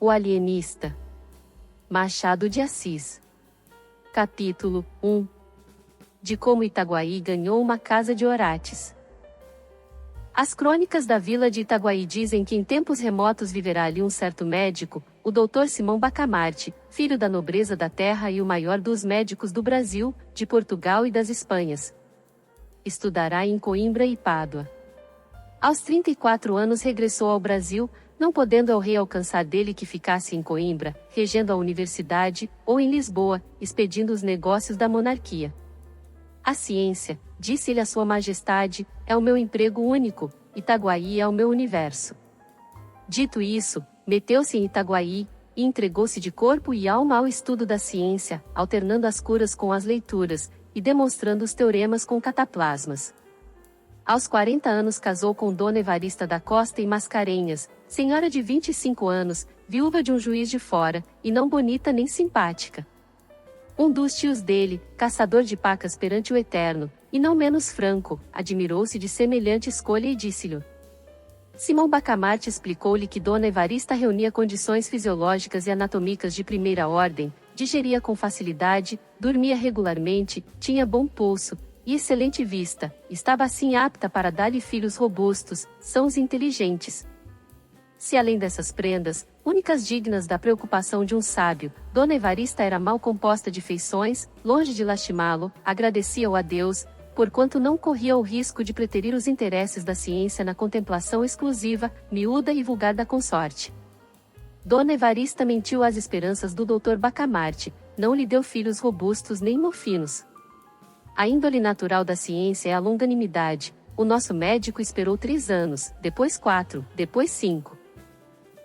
O alienista. Machado de Assis. Capítulo 1. De como Itaguaí ganhou uma casa de Orates. As crônicas da vila de Itaguaí dizem que em tempos remotos viverá ali um certo médico, o Dr. Simão Bacamarte, filho da nobreza da terra e o maior dos médicos do Brasil, de Portugal e das Espanhas. Estudará em Coimbra e Pádua. Aos 34 anos regressou ao Brasil, não podendo el rei alcançar dele que ficasse em Coimbra, regendo a universidade, ou em Lisboa, expedindo os negócios da monarquia. A ciência, disse-lhe a sua majestade, é o meu emprego único, Itaguaí é o meu universo. Dito isso, meteu-se em Itaguaí, e entregou-se de corpo e alma ao estudo da ciência, alternando as curas com as leituras, e demonstrando os teoremas com cataplasmas. Aos 40 anos casou com Dona Evarista da Costa e Mascarenhas, senhora de 25 anos, viúva de um juiz de fora, e não bonita nem simpática. Um dos tios dele, caçador de pacas perante o Eterno, e não menos franco, admirou-se de semelhante escolha e disse-lhe. Simão Bacamarte explicou-lhe que Dona Evarista reunia condições fisiológicas e anatômicas de primeira ordem, digeria com facilidade, dormia regularmente, tinha bom pulso, e excelente vista, estava assim apta para dar-lhe filhos robustos, sãos e inteligentes. Se além dessas prendas, únicas dignas da preocupação de um sábio, Dona Evarista era mal composta de feições, longe de lastimá-lo, agradecia-o a Deus, porquanto não corria o risco de preterir os interesses da ciência na contemplação exclusiva, miúda e vulgar da consorte. Dona Evarista mentiu às esperanças do Dr. Bacamarte, não lhe deu filhos robustos nem mofinos. A índole natural da ciência é a longanimidade. O nosso médico esperou 3 anos, depois 4, depois 5.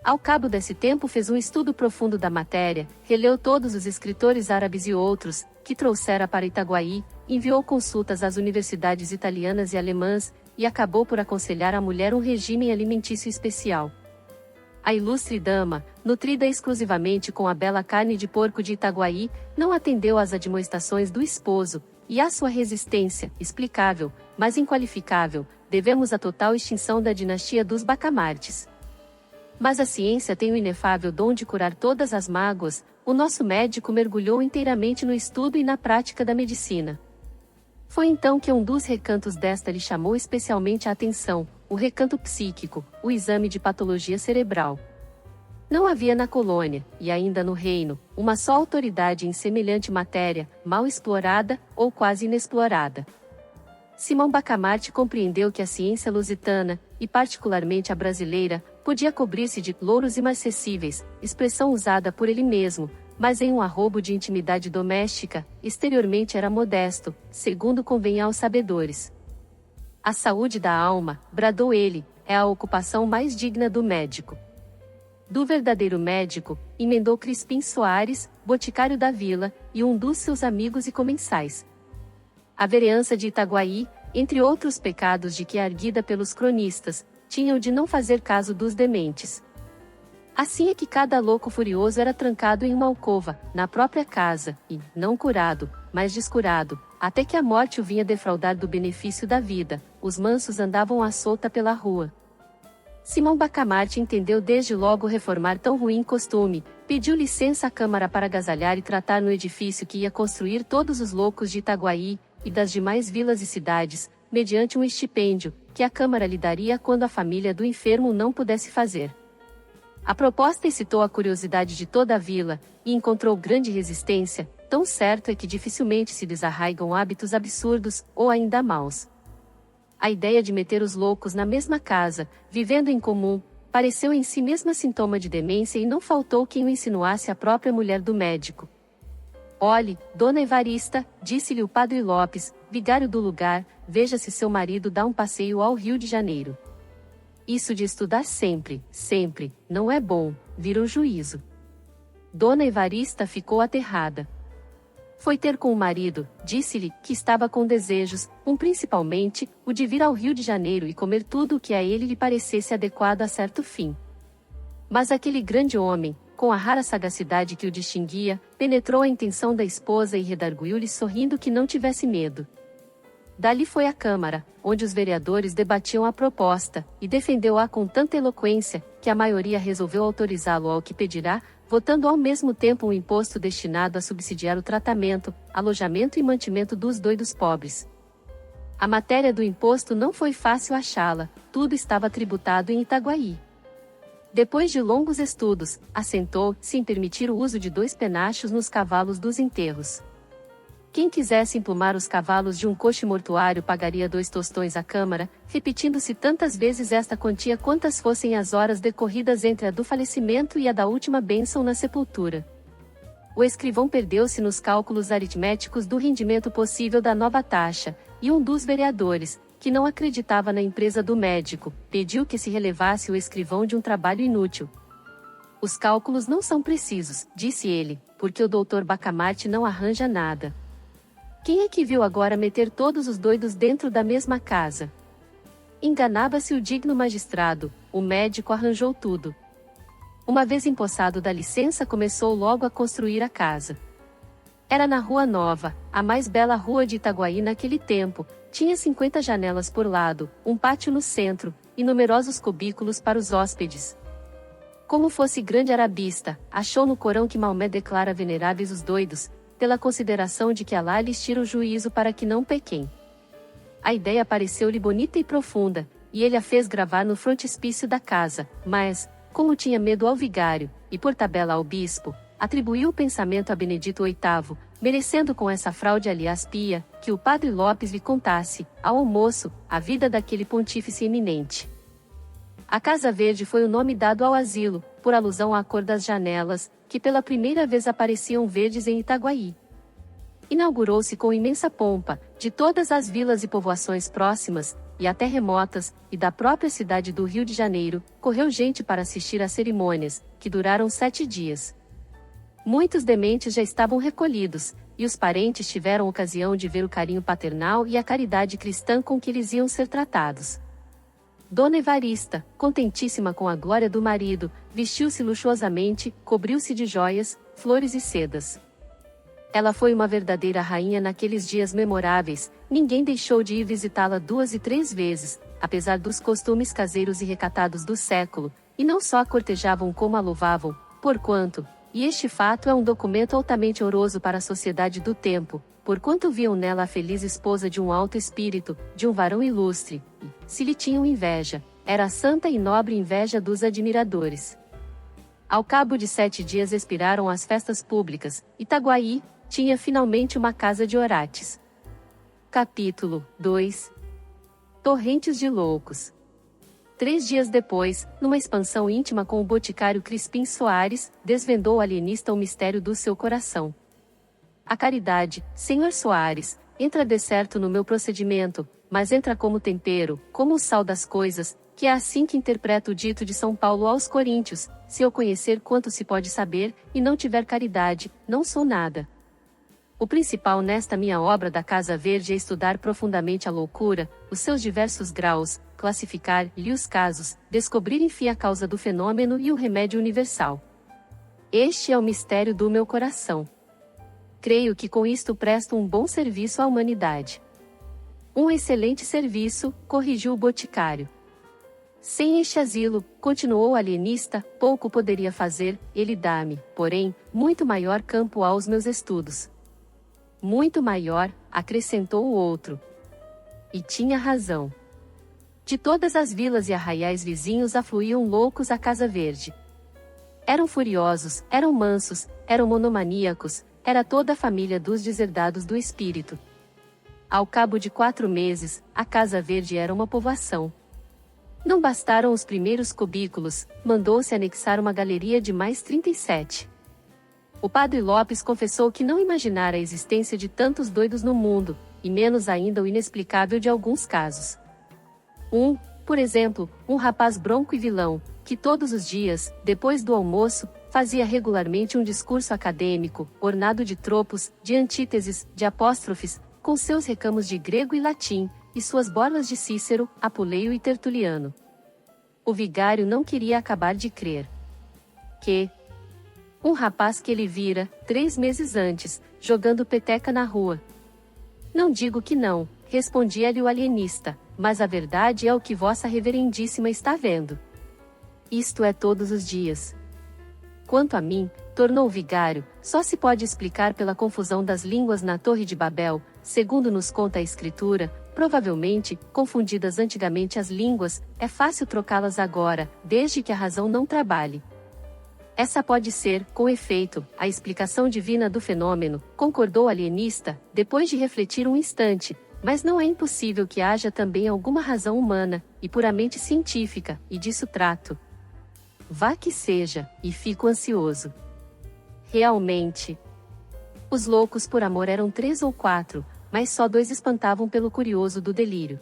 Ao cabo desse tempo fez um estudo profundo da matéria, releu todos os escritores árabes e outros, que trouxera para Itaguaí, enviou consultas às universidades italianas e alemãs, e acabou por aconselhar à mulher um regime alimentício especial. A ilustre dama, nutrida exclusivamente com a bela carne de porco de Itaguaí, não atendeu às admoestações do esposo, e à sua resistência, explicável, mas inqualificável, devemos a total extinção da dinastia dos Bacamartes. Mas a ciência tem o inefável dom de curar todas as mágoas, o nosso médico mergulhou inteiramente no estudo e na prática da medicina. Foi então que um dos recantos desta lhe chamou especialmente a atenção, o recanto psíquico, o exame de patologia cerebral. Não havia na colônia, e ainda no reino, uma só autoridade em semelhante matéria, mal explorada, ou quase inexplorada. Simão Bacamarte compreendeu que a ciência lusitana, e particularmente a brasileira, podia cobrir-se de louros imarcessíveis, expressão usada por ele mesmo, mas em um arrobo de intimidade doméstica, exteriormente era modesto, segundo convém aos sabedores. A saúde da alma, bradou ele, é a ocupação mais digna do médico. Do verdadeiro médico, emendou Crispim Soares, boticário da vila, e um dos seus amigos e comensais. A vereança de Itaguaí, entre outros pecados de que é arguida pelos cronistas, tinha o de não fazer caso dos dementes. Assim é que cada louco furioso era trancado em uma alcova, na própria casa, e, não curado, mas descurado, até que a morte o vinha defraudar do benefício da vida, os mansos andavam à solta pela rua. Simão Bacamarte entendeu desde logo reformar tão ruim costume, pediu licença à Câmara para agasalhar e tratar no edifício que ia construir todos os loucos de Itaguaí, e das demais vilas e cidades, mediante um estipêndio, que a Câmara lhe daria quando a família do enfermo não pudesse fazer. A proposta excitou a curiosidade de toda a vila, e encontrou grande resistência, tão certo é que dificilmente se desarraigam hábitos absurdos, ou ainda maus. A ideia de meter os loucos na mesma casa, vivendo em comum, pareceu em si mesma sintoma de demência e não faltou quem o insinuasse à própria mulher do médico. Olhe, Dona Evarista, disse-lhe o padre Lopes, vigário do lugar, veja se seu marido dá um passeio ao Rio de Janeiro. Isso de estudar sempre, sempre, não é bom, vira o juízo. Dona Evarista ficou aterrada. Foi ter com o marido, disse-lhe, que estava com desejos, principalmente, o de vir ao Rio de Janeiro e comer tudo o que a ele lhe parecesse adequado a certo fim. Mas aquele grande homem, com a rara sagacidade que o distinguia, penetrou a intenção da esposa e redarguiu-lhe sorrindo que não tivesse medo. Dali foi à Câmara, onde os vereadores debatiam a proposta, e defendeu-a com tanta eloquência, que a maioria resolveu autorizá-lo ao que pedirá, votando ao mesmo tempo um imposto destinado a subsidiar o tratamento, alojamento e mantimento dos doidos pobres. A matéria do imposto não foi fácil achá-la, tudo estava tributado em Itaguaí. Depois de longos estudos, assentou-se em permitir o uso de 2 penachos nos cavalos dos enterros. Quem quisesse emplumar os cavalos de um coche mortuário pagaria 2 tostões à Câmara, repetindo-se tantas vezes esta quantia quantas fossem as horas decorridas entre a do falecimento e a da última bênção na sepultura. O escrivão perdeu-se nos cálculos aritméticos do rendimento possível da nova taxa, e um dos vereadores, que não acreditava na empresa do médico, pediu que se relevasse o escrivão de um trabalho inútil. Os cálculos não são precisos, disse ele, porque o doutor Bacamarte não arranja nada. Quem é que viu agora meter todos os doidos dentro da mesma casa? Enganava-se o digno magistrado, o médico arranjou tudo. Uma vez empossado da licença, começou logo a construir a casa. Era na Rua Nova, a mais bela rua de Itaguaí naquele tempo, tinha 50 janelas por lado, um pátio no centro, e numerosos cubículos para os hóspedes. Como fosse grande arabista, achou no Corão que Maomé declara veneráveis os doidos, pela consideração de que Alá lhes tira o juízo para que não pequem. A ideia pareceu-lhe bonita e profunda, e ele a fez gravar no frontispício da casa, mas, como tinha medo ao vigário, e por tabela ao bispo, atribuiu o pensamento a Benedito VIII, merecendo com essa fraude aliás pia, que o padre Lopes lhe contasse, ao almoço, a vida daquele pontífice eminente. A Casa Verde foi o nome dado ao asilo, por alusão à cor das janelas, que pela primeira vez apareciam verdes em Itaguaí. Inaugurou-se com imensa pompa, de todas as vilas e povoações próximas, e até remotas, e da própria cidade do Rio de Janeiro, correu gente para assistir às cerimônias, que duraram 7 dias. Muitos dementes já estavam recolhidos, e os parentes tiveram ocasião de ver o carinho paternal e a caridade cristã com que eles iam ser tratados. Dona Evarista, contentíssima com a glória do marido, vestiu-se luxuosamente, cobriu-se de joias, flores e sedas. Ela foi uma verdadeira rainha naqueles dias memoráveis, ninguém deixou de ir visitá-la 2 e 3 vezes, apesar dos costumes caseiros e recatados do século, e não só a cortejavam como a louvavam, porquanto, e este fato é um documento altamente ouro para a sociedade do tempo, porquanto viam nela a feliz esposa de um alto espírito, de um varão ilustre, e, se lhe tinham inveja, era a santa e nobre inveja dos admiradores. Ao cabo de 7 dias expiraram as festas públicas, Itaguaí tinha finalmente uma casa de orates. Capítulo 2 Torrentes de Loucos. 3 dias depois, numa expansão íntima com o boticário Crispim Soares, desvendou o alienista o mistério do seu coração. A caridade, Sr. Soares, entra de certo no meu procedimento, mas entra como tempero, como o sal das coisas, que é assim que interpreto o dito de São Paulo aos Coríntios: se eu conhecer quanto se pode saber, e não tiver caridade, não sou nada. O principal nesta minha obra da Casa Verde é estudar profundamente a loucura, os seus diversos graus, classificar-lhe os casos, descobrir enfim a causa do fenômeno e o remédio universal. Este é o mistério do meu coração. Creio que com isto presto um bom serviço à humanidade. Um excelente serviço, corrigiu o boticário. Sem este asilo, continuou o alienista, pouco poderia fazer, ele dá-me, porém, muito maior campo aos meus estudos. Muito maior, acrescentou o outro. E tinha razão. De todas as vilas e arraiais vizinhos afluíam loucos à Casa Verde. Eram furiosos, eram mansos, eram monomaníacos, era toda a família dos deserdados do espírito. Ao cabo de 4 meses, a Casa Verde era uma povoação. Não bastaram os primeiros cubículos, mandou-se anexar uma galeria de mais 37. O padre Lopes confessou que não imaginara a existência de tantos doidos no mundo, e menos ainda o inexplicável de alguns casos. Por exemplo, um rapaz bronco e vilão, que todos os dias, depois do almoço, fazia regularmente um discurso acadêmico, ornado de tropos, de antíteses, de apóstrofes, com seus recamos de grego e latim, e suas borlas de Cícero, Apuleio e Tertuliano. O vigário não queria acabar de crer. Que um rapaz que ele vira, 3 meses antes, jogando peteca na rua. Não digo que não, respondia-lhe o alienista, mas a verdade é o que vossa reverendíssima está vendo. Isto é todos os dias. Quanto a mim, tornou o vigário, só se pode explicar pela confusão das línguas na Torre de Babel, segundo nos conta a Escritura, provavelmente, confundidas antigamente as línguas, é fácil trocá-las agora, desde que a razão não trabalhe. Essa pode ser, com efeito, a explicação divina do fenômeno, concordou o alienista, depois de refletir um instante, mas não é impossível que haja também alguma razão humana, e puramente científica, e disso trato. Vá que seja, e fico ansioso. Realmente. Os loucos por amor eram 3 ou 4, mas só 2 espantavam pelo curioso do delírio.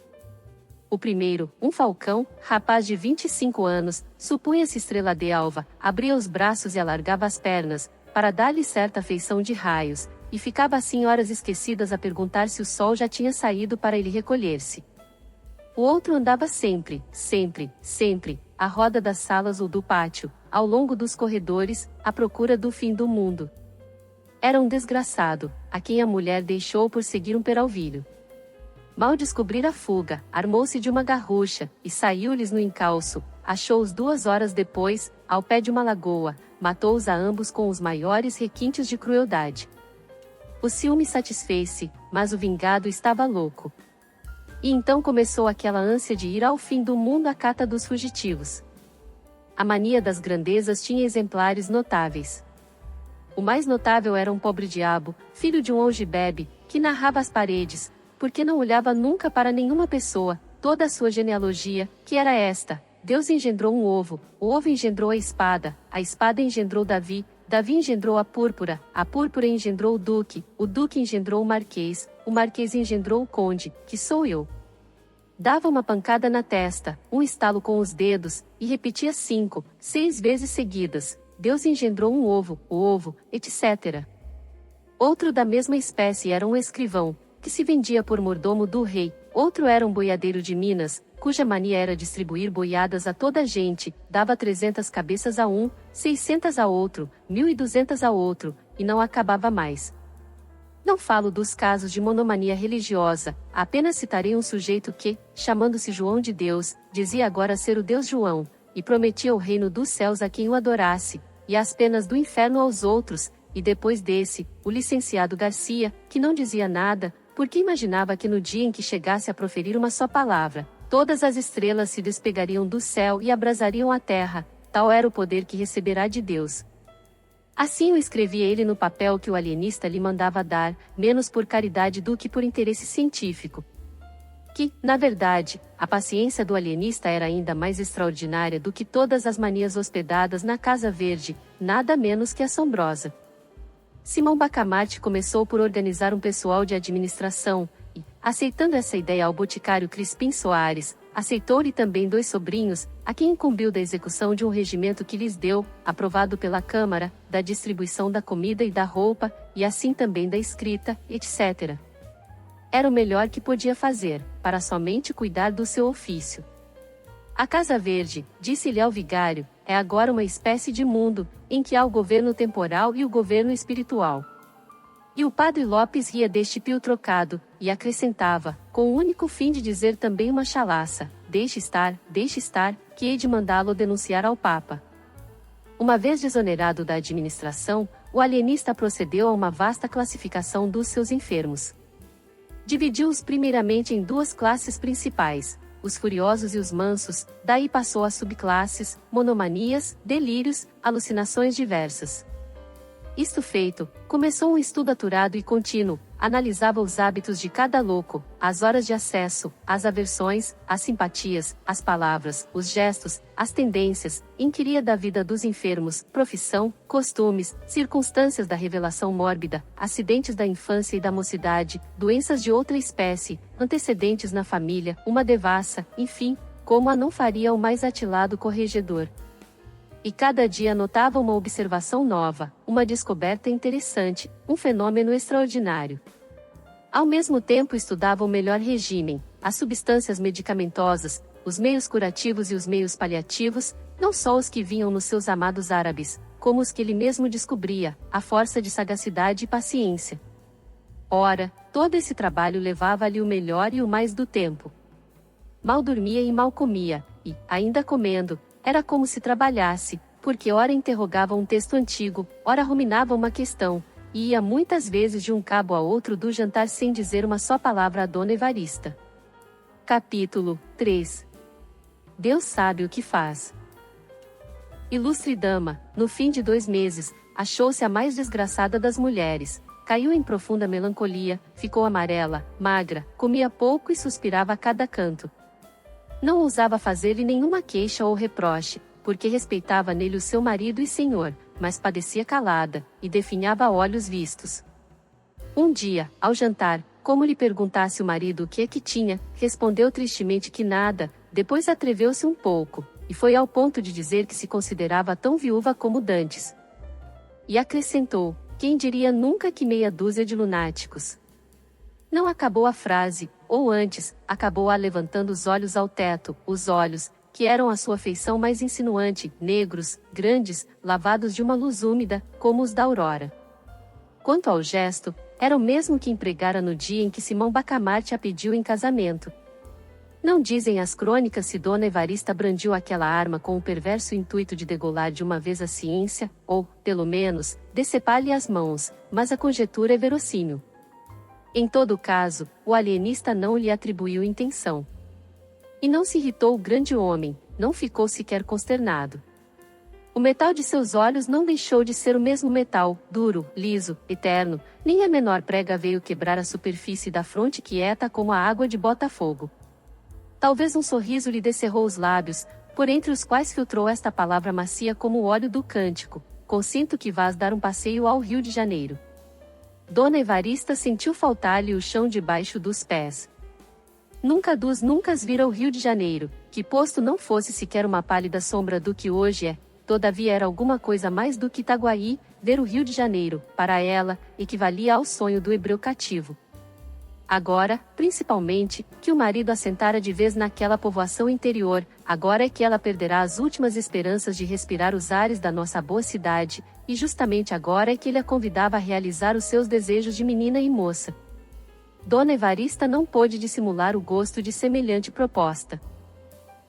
O primeiro, um falcão, rapaz de 25 anos, supunha-se estrela de alva, abria os braços e alargava as pernas, para dar-lhe certa feição de raios, e ficava assim horas esquecidas a perguntar se o sol já tinha saído para ele recolher-se. O outro andava sempre, à roda das salas ou do pátio, ao longo dos corredores, à procura do fim do mundo. Era um desgraçado, a quem a mulher deixou por seguir um peralvilho. Mal descobrir a fuga, armou-se de uma garrucha, e saiu-lhes no encalço, achou-os 2 horas depois, ao pé de uma lagoa, matou-os a ambos com os maiores requintes de crueldade. O ciúme satisfez-se, mas o vingado estava louco. E então começou aquela ânsia de ir ao fim do mundo à cata dos fugitivos. A mania das grandezas tinha exemplares notáveis. O mais notável era um pobre diabo, filho de um algibebe, que narrava às paredes, porque não olhava nunca para nenhuma pessoa, toda a sua genealogia, que era esta: Deus engendrou um ovo, o ovo engendrou a espada engendrou Davi engendrou a púrpura engendrou o duque engendrou o marquês engendrou o conde, que sou eu. Dava uma pancada na testa, um estalo com os dedos, e repetia 5, 6 vezes seguidas: Deus engendrou um ovo, o ovo, etc. Outro da mesma espécie era um escrivão, que se vendia por mordomo do rei. Outro era um boiadeiro de Minas, cuja mania era distribuir boiadas a toda a gente, dava 300 cabeças a um, 600 a outro, 1.200 a outro, e não acabava mais. Não falo dos casos de monomania religiosa, apenas citarei um sujeito que, chamando-se João de Deus, dizia agora ser o Deus João, e prometia o reino dos céus a quem o adorasse, e as penas do inferno aos outros, e depois desse, o licenciado Garcia, que não dizia nada, porque imaginava que no dia em que chegasse a proferir uma só palavra, todas as estrelas se despegariam do céu e abrasariam a terra, tal era o poder que receberá de Deus. Assim o escrevia ele no papel que o alienista lhe mandava dar, menos por caridade do que por interesse científico. Que, na verdade, a paciência do alienista era ainda mais extraordinária do que todas as manias hospedadas na Casa Verde, nada menos que assombrosa. Simão Bacamarte começou por organizar um pessoal de administração, e, aceitando essa ideia ao boticário Crispim Soares, aceitou-lhe também 2 sobrinhos, a quem incumbiu da execução de um regimento que lhes deu, aprovado pela Câmara, da distribuição da comida e da roupa, e assim também da escrita, etc. Era o melhor que podia fazer, para somente cuidar do seu ofício. A Casa Verde, disse-lhe ao vigário, é agora uma espécie de mundo, em que há o governo temporal e o governo espiritual. E o padre Lopes ria deste pio trocado, e acrescentava, com o único fim de dizer também uma chalaça: deixe estar, que hei de mandá-lo denunciar ao Papa. Uma vez desonerado da administração, o alienista procedeu a uma vasta classificação dos seus enfermos. Dividiu-os primeiramente em 2 classes principais, os furiosos e os mansos, daí passou a subclasses, monomanias, delírios, alucinações diversas. Isto feito, começou um estudo aturado e contínuo, analisava os hábitos de cada louco, as horas de acesso, as aversões, as simpatias, as palavras, os gestos, as tendências, inquiria da vida dos enfermos, profissão, costumes, circunstâncias da revelação mórbida, acidentes da infância e da mocidade, doenças de outra espécie, antecedentes na família, uma devassa, enfim, como a não faria o mais atilado corregedor. E cada dia notava uma observação nova, uma descoberta interessante, um fenômeno extraordinário. Ao mesmo tempo estudava o melhor regime, as substâncias medicamentosas, os meios curativos e os meios paliativos, não só os que vinham nos seus amados árabes, como os que ele mesmo descobria, à força de sagacidade e paciência. Ora, todo esse trabalho levava-lhe o melhor e o mais do tempo. Mal dormia e mal comia, e, ainda comendo, era como se trabalhasse, porque ora interrogava um texto antigo, ora ruminava uma questão, e ia muitas vezes de um cabo a outro do jantar sem dizer uma só palavra a Dona Evarista. Capítulo 3. Deus sabe o que faz. Ilustre dama, no fim de 2 meses, achou-se a mais desgraçada das mulheres. Caiu em profunda melancolia, ficou amarela, magra, comia pouco e suspirava a cada canto. Não ousava fazer-lhe nenhuma queixa ou reproche, porque respeitava nele o seu marido e senhor, mas padecia calada, e definhava a olhos vistos. Um dia, ao jantar, como lhe perguntasse o marido o que é que tinha, respondeu tristemente que nada, depois atreveu-se um pouco, e foi ao ponto de dizer que se considerava tão viúva como dantes. E acrescentou: quem diria nunca que meia dúzia de lunáticos. Não acabou a frase, ou antes, acabou-a levantando os olhos ao teto, os olhos, que eram a sua feição mais insinuante, negros, grandes, lavados de uma luz úmida, como os da aurora. Quanto ao gesto, era o mesmo que empregara no dia em que Simão Bacamarte a pediu em casamento. Não dizem as crônicas se Dona Evarista brandiu aquela arma com o perverso intuito de degolar de uma vez a ciência, ou, pelo menos, decepar-lhe as mãos, mas a conjetura é verossímil. Em todo caso, o alienista não lhe atribuiu intenção. E não se irritou o grande homem, não ficou sequer consternado. O metal de seus olhos não deixou de ser o mesmo metal, duro, liso, eterno, nem a menor prega veio quebrar a superfície da fronte quieta como a água de Botafogo. Talvez um sorriso lhe descerrou os lábios, por entre os quais filtrou esta palavra macia como o óleo do cântico: consinto que vás dar um passeio ao Rio de Janeiro. Dona Evarista sentiu faltar-lhe o chão debaixo dos pés. Nunca vira o Rio de Janeiro, que posto não fosse sequer uma pálida sombra do que hoje é, todavia era alguma coisa mais do que Itaguaí. Ver o Rio de Janeiro, para ela, equivalia ao sonho do hebreu cativo. Agora, principalmente, que o marido assentara de vez naquela povoação interior, agora é que ela perderá as últimas esperanças de respirar os ares da nossa boa cidade, e justamente agora é que ele a convidava a realizar os seus desejos de menina e moça. Dona Evarista não pôde dissimular o gosto de semelhante proposta.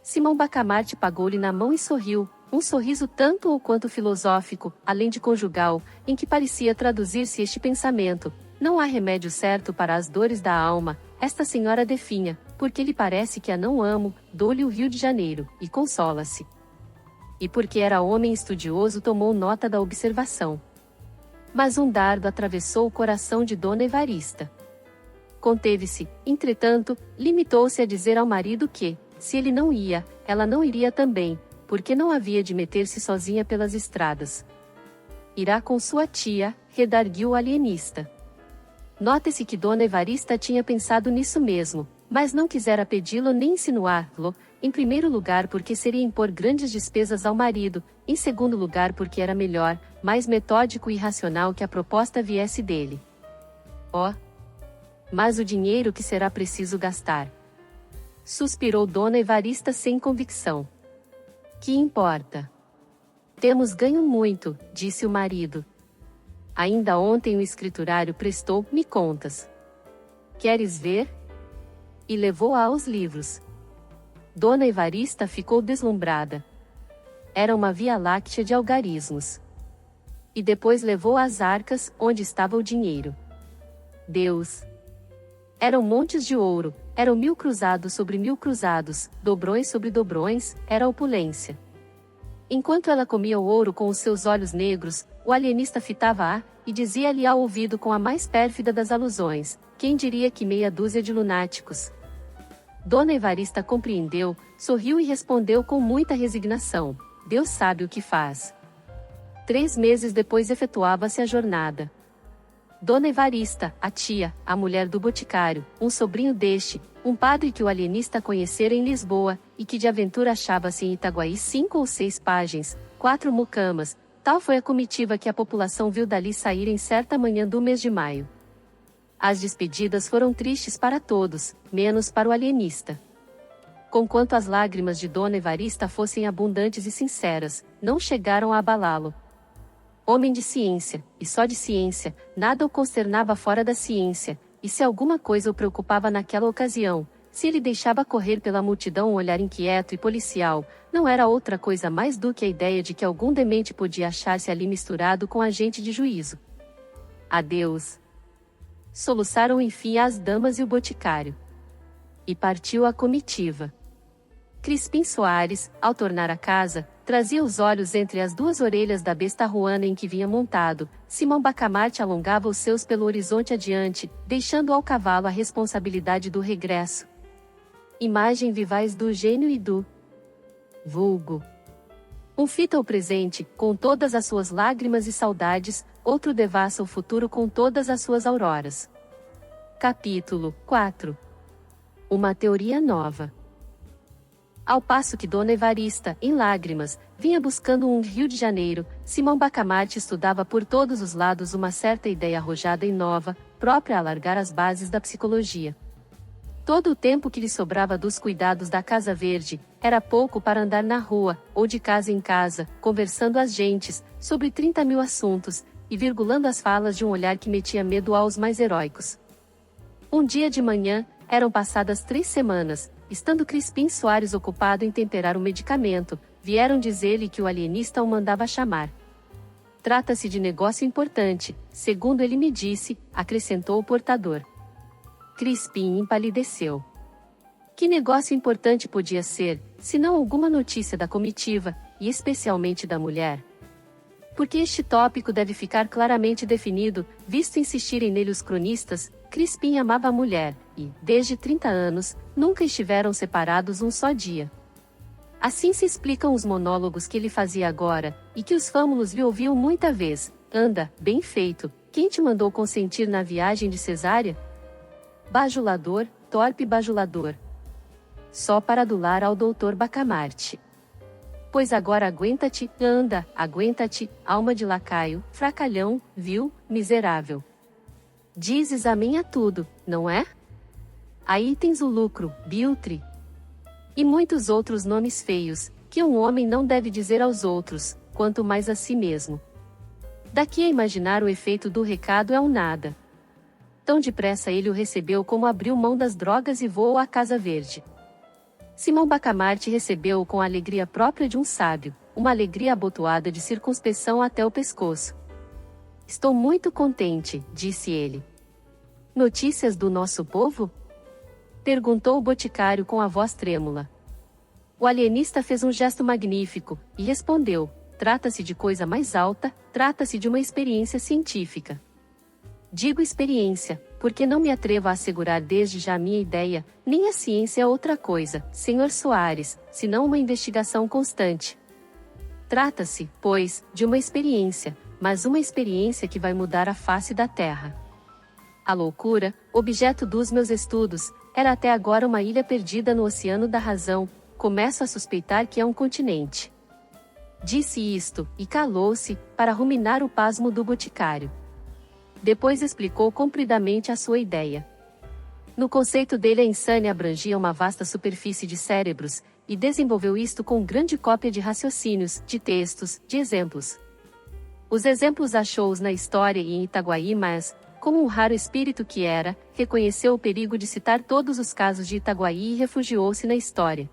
Simão Bacamarte pagou-lhe na mão e sorriu, um sorriso tanto ou quanto filosófico, além de conjugal, em que parecia traduzir-se este pensamento: não há remédio certo para as dores da alma, esta senhora definha, porque lhe parece que a não amo, dou-lhe o Rio de Janeiro, e consola-se. E porque era homem estudioso tomou nota da observação. Mas um dardo atravessou o coração de Dona Evarista. Conteve-se, entretanto, limitou-se a dizer ao marido que, se ele não ia, ela não iria também, porque não havia de meter-se sozinha pelas estradas. Irá com sua tia, redarguiu o alienista. Note-se que Dona Evarista tinha pensado nisso mesmo, mas não quisera pedi-lo nem insinuá-lo, em primeiro lugar porque seria impor grandes despesas ao marido, em segundo lugar porque era melhor, mais metódico e racional que a proposta viesse dele. Oh! Mas o dinheiro que será preciso gastar? Suspirou Dona Evarista sem convicção. Que importa? Temos ganho muito, disse o marido. Ainda ontem o escriturário prestou-me contas. Queres ver? E levou-a aos livros. Dona Evarista ficou deslumbrada. Era uma via-láctea de algarismos. E depois levou às arcas, onde estava o dinheiro. Deus! Eram montes de ouro, eram 1000 cruzados sobre 1000 cruzados, dobrões sobre dobrões, era opulência. Enquanto ela comia o ouro com os seus olhos negros, o alienista fitava-a, e dizia-lhe ao ouvido com a mais pérfida das alusões: quem diria que meia dúzia de lunáticos? Dona Evarista compreendeu, sorriu e respondeu com muita resignação: Deus sabe o que faz. 3 meses depois efetuava-se a jornada. Dona Evarista, a tia, a mulher do boticário, um sobrinho deste, um padre que o alienista conhecera em Lisboa, e que de aventura achava-se em Itaguaí 5 ou 6 pajens, 4 mucamas, tal foi a comitiva que a população viu dali sair em certa manhã do mês de maio. As despedidas foram tristes para todos, menos para o alienista. Conquanto as lágrimas de Dona Evarista fossem abundantes e sinceras, não chegaram a abalá-lo. Homem de ciência, e só de ciência, nada o consternava fora da ciência, e se alguma coisa o preocupava naquela ocasião, se ele deixava correr pela multidão um olhar inquieto e policial, não era outra coisa mais do que a ideia de que algum demente podia achar-se ali misturado com agente de juízo. Adeus! Soluçaram enfim as damas e o boticário. E partiu a comitiva. Crispim Soares, ao tornar a casa, trazia os olhos entre as duas orelhas da besta ruana em que vinha montado. Simão Bacamarte alongava os seus pelo horizonte adiante, deixando ao cavalo a responsabilidade do regresso. Imagem vivaz do gênio e do vulgo. Um fita o presente, com todas as suas lágrimas e saudades, outro devassa o futuro com todas as suas auroras. Capítulo 4. Uma teoria nova. Ao passo que Dona Evarista, em lágrimas, vinha buscando um Rio de Janeiro, Simão Bacamarte estudava por todos os lados uma certa ideia arrojada e nova, própria a alargar as bases da psicologia. Todo o tempo que lhe sobrava dos cuidados da Casa Verde, era pouco para andar na rua, ou de casa em casa, conversando às gentes, sobre 30.000 assuntos, e virgulando as falas de um olhar que metia medo aos mais heróicos. Um dia de manhã, eram passadas 3 semanas, estando Crispim Soares ocupado em temperar o medicamento, vieram dizer-lhe que o alienista o mandava chamar. Trata-se de negócio importante, segundo ele me disse, acrescentou o portador. Crispim empalideceu. Que negócio importante podia ser, se não alguma notícia da comitiva, e especialmente da mulher? Porque este tópico deve ficar claramente definido, visto insistirem nele os cronistas, Crispim amava a mulher, e, desde 30 anos, nunca estiveram separados um só dia. Assim se explicam os monólogos que ele fazia agora, e que os fâmulos lhe ouviam muita vez. Anda, bem feito, quem te mandou consentir na viagem de Cesária? Bajulador, torpe bajulador. Só para adular ao doutor Bacamarte. Pois agora aguenta-te, anda, aguenta-te, alma de lacaio, fracalhão, vil, miserável. Dizes amém a tudo, não é? Aí tens o lucro, biltre. E muitos outros nomes feios, que um homem não deve dizer aos outros, quanto mais a si mesmo. Daqui a imaginar o efeito do recado é um nada. Tão depressa ele o recebeu como abriu mão das drogas e voou à Casa Verde. Simão Bacamarte recebeu-o com a alegria própria de um sábio, uma alegria abotoada de circunspecção até o pescoço. Estou muito contente, disse ele. Notícias do nosso povo? Perguntou o boticário com a voz trêmula. O alienista fez um gesto magnífico, e respondeu, trata-se de coisa mais alta, trata-se de uma experiência científica. Digo experiência, porque não me atrevo a assegurar desde já a minha ideia, nem a ciência é outra coisa, Sr. Soares, senão uma investigação constante. Trata-se, pois, de uma experiência, mas uma experiência que vai mudar a face da Terra. A loucura, objeto dos meus estudos, era até agora uma ilha perdida no oceano da razão, começo a suspeitar que é um continente. Disse isto, e calou-se, para ruminar o pasmo do boticário. Depois explicou compridamente a sua ideia. No conceito dele a insânia abrangia uma vasta superfície de cérebros, e desenvolveu isto com grande cópia de raciocínios, de textos, de exemplos. Os exemplos achou-os na história e em Itaguaí, mas, como um raro espírito que era, reconheceu o perigo de citar todos os casos de Itaguaí e refugiou-se na história.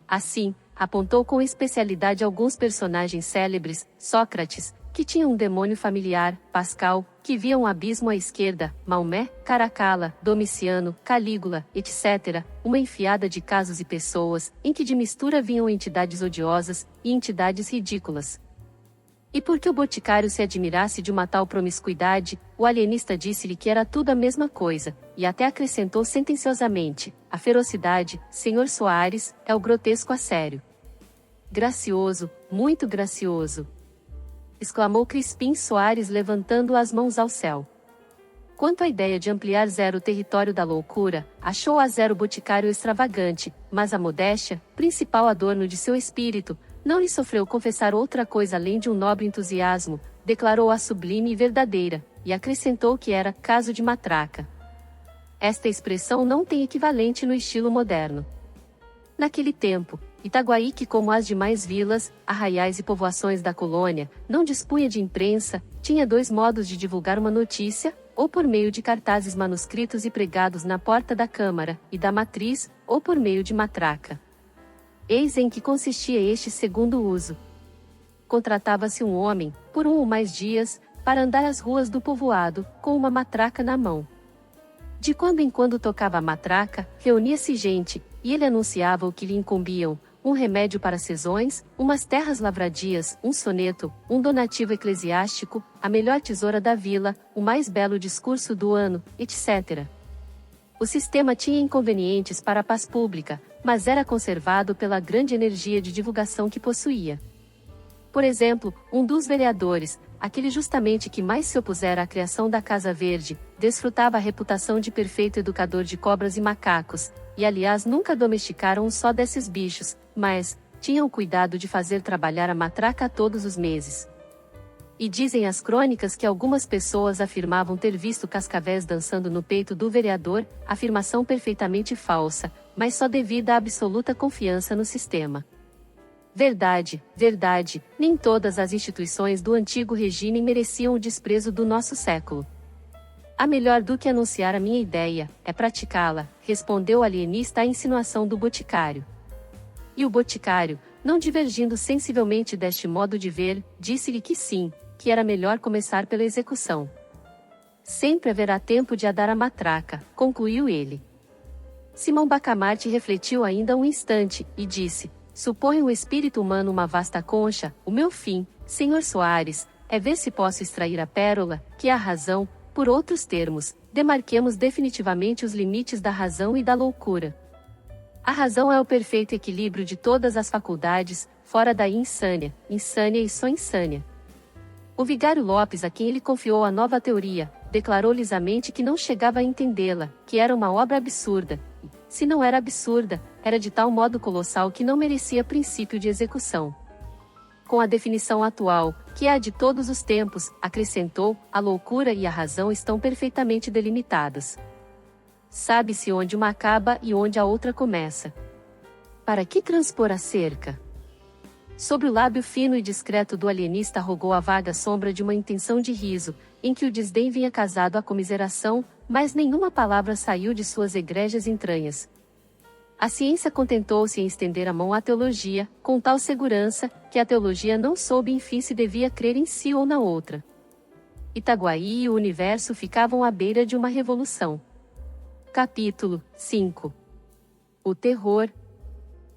Assim, apontou com especialidade alguns personagens célebres, Sócrates, que tinha um demônio familiar, Pascal, que via um abismo à esquerda, Maomé, Caracalla, Domiciano, Calígula, etc., uma enfiada de casos e pessoas, em que de mistura vinham entidades odiosas, e entidades ridículas. E porque o boticário se admirasse de uma tal promiscuidade, o alienista disse-lhe que era tudo a mesma coisa, e até acrescentou sentenciosamente, a ferocidade, Sr. Soares, é o grotesco a sério. Gracioso, muito gracioso! Exclamou Crispim Soares levantando as mãos ao céu. Quanto à ideia de ampliar zero o território da loucura, achou a zero boticário extravagante, mas a modéstia, principal adorno de seu espírito, não lhe sofreu confessar outra coisa além de um nobre entusiasmo, declarou-a sublime e verdadeira, e acrescentou que era caso de matraca. Esta expressão não tem equivalente no estilo moderno. Naquele tempo, Itaguaí, que como as demais vilas, arraiais e povoações da colônia, não dispunha de imprensa, tinha 2 modos de divulgar uma notícia, ou por meio de cartazes manuscritos e pregados na porta da câmara e da matriz, ou por meio de matraca. Eis em que consistia este segundo uso. Contratava-se um homem, por 1 ou mais dias, para andar as ruas do povoado, com uma matraca na mão. De quando em quando tocava a matraca, reunia-se gente, e ele anunciava o que lhe incumbiam: um remédio para sezões, umas terras lavradias, um soneto, um donativo eclesiástico, a melhor tesoura da vila, o mais belo discurso do ano, etc. O sistema tinha inconvenientes para a paz pública, mas era conservado pela grande energia de divulgação que possuía. Por exemplo, um dos vereadores, aquele justamente que mais se opusera à criação da Casa Verde, desfrutava a reputação de perfeito educador de cobras e macacos, e aliás nunca domesticaram um só desses bichos, mas tinham cuidado de fazer trabalhar a matraca todos os meses. E dizem as crônicas que algumas pessoas afirmavam ter visto cascavéis dançando no peito do vereador, afirmação perfeitamente falsa, mas só devido à absoluta confiança no sistema. Verdade, verdade, nem todas as instituições do antigo regime mereciam o desprezo do nosso século. A melhor do que anunciar a minha ideia, é praticá-la, respondeu o alienista à insinuação do boticário. E o boticário, não divergindo sensivelmente deste modo de ver, disse-lhe que sim, que era melhor começar pela execução. Sempre haverá tempo de adar a matraca, concluiu ele. Simão Bacamarte refletiu ainda um instante, e disse: supõe o espírito humano uma vasta concha, o meu fim, Sr. Soares, é ver se posso extrair a pérola, que é a razão. Por outros termos, demarquemos definitivamente os limites da razão e da loucura. A razão é o perfeito equilíbrio de todas as faculdades, fora daí insânia e só insânia. O vigário Lopes, a quem ele confiou a nova teoria, declarou lisamente que não chegava a entendê-la, que era uma obra absurda, e, se não era absurda, era de tal modo colossal que não merecia princípio de execução. Com a definição atual, que é a de todos os tempos, acrescentou, a loucura e a razão estão perfeitamente delimitadas. Sabe-se onde uma acaba e onde a outra começa. Para que transpor a cerca? Sobre o lábio fino e discreto do alienista rogou a vaga sombra de uma intenção de riso, em que o desdém vinha casado à comiseração, mas nenhuma palavra saiu de suas egrégias entranhas. A ciência contentou-se em estender a mão à teologia, com tal segurança, que a teologia não soube enfim se devia crer em si ou na outra. Itaguaí e o universo ficavam à beira de uma revolução. Capítulo 5. O terror.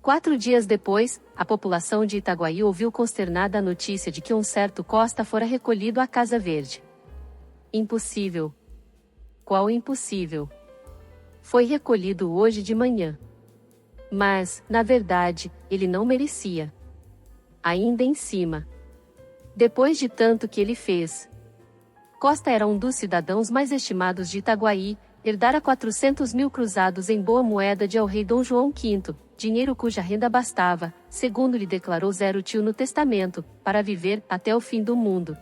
4 dias depois, a população de Itaguaí ouviu consternada a notícia de que um certo Costa fora recolhido à Casa Verde. Impossível. Qual impossível? Foi recolhido hoje de manhã. Mas, na verdade, ele não merecia. Ainda em cima. Depois de tanto que ele fez. Costa era um dos cidadãos mais estimados de Itaguaí, herdara 400 mil cruzados em boa moeda de ao-rei Dom João V, dinheiro cuja renda bastava, segundo lhe declarou Zero Tio no testamento, para viver até o fim do mundo.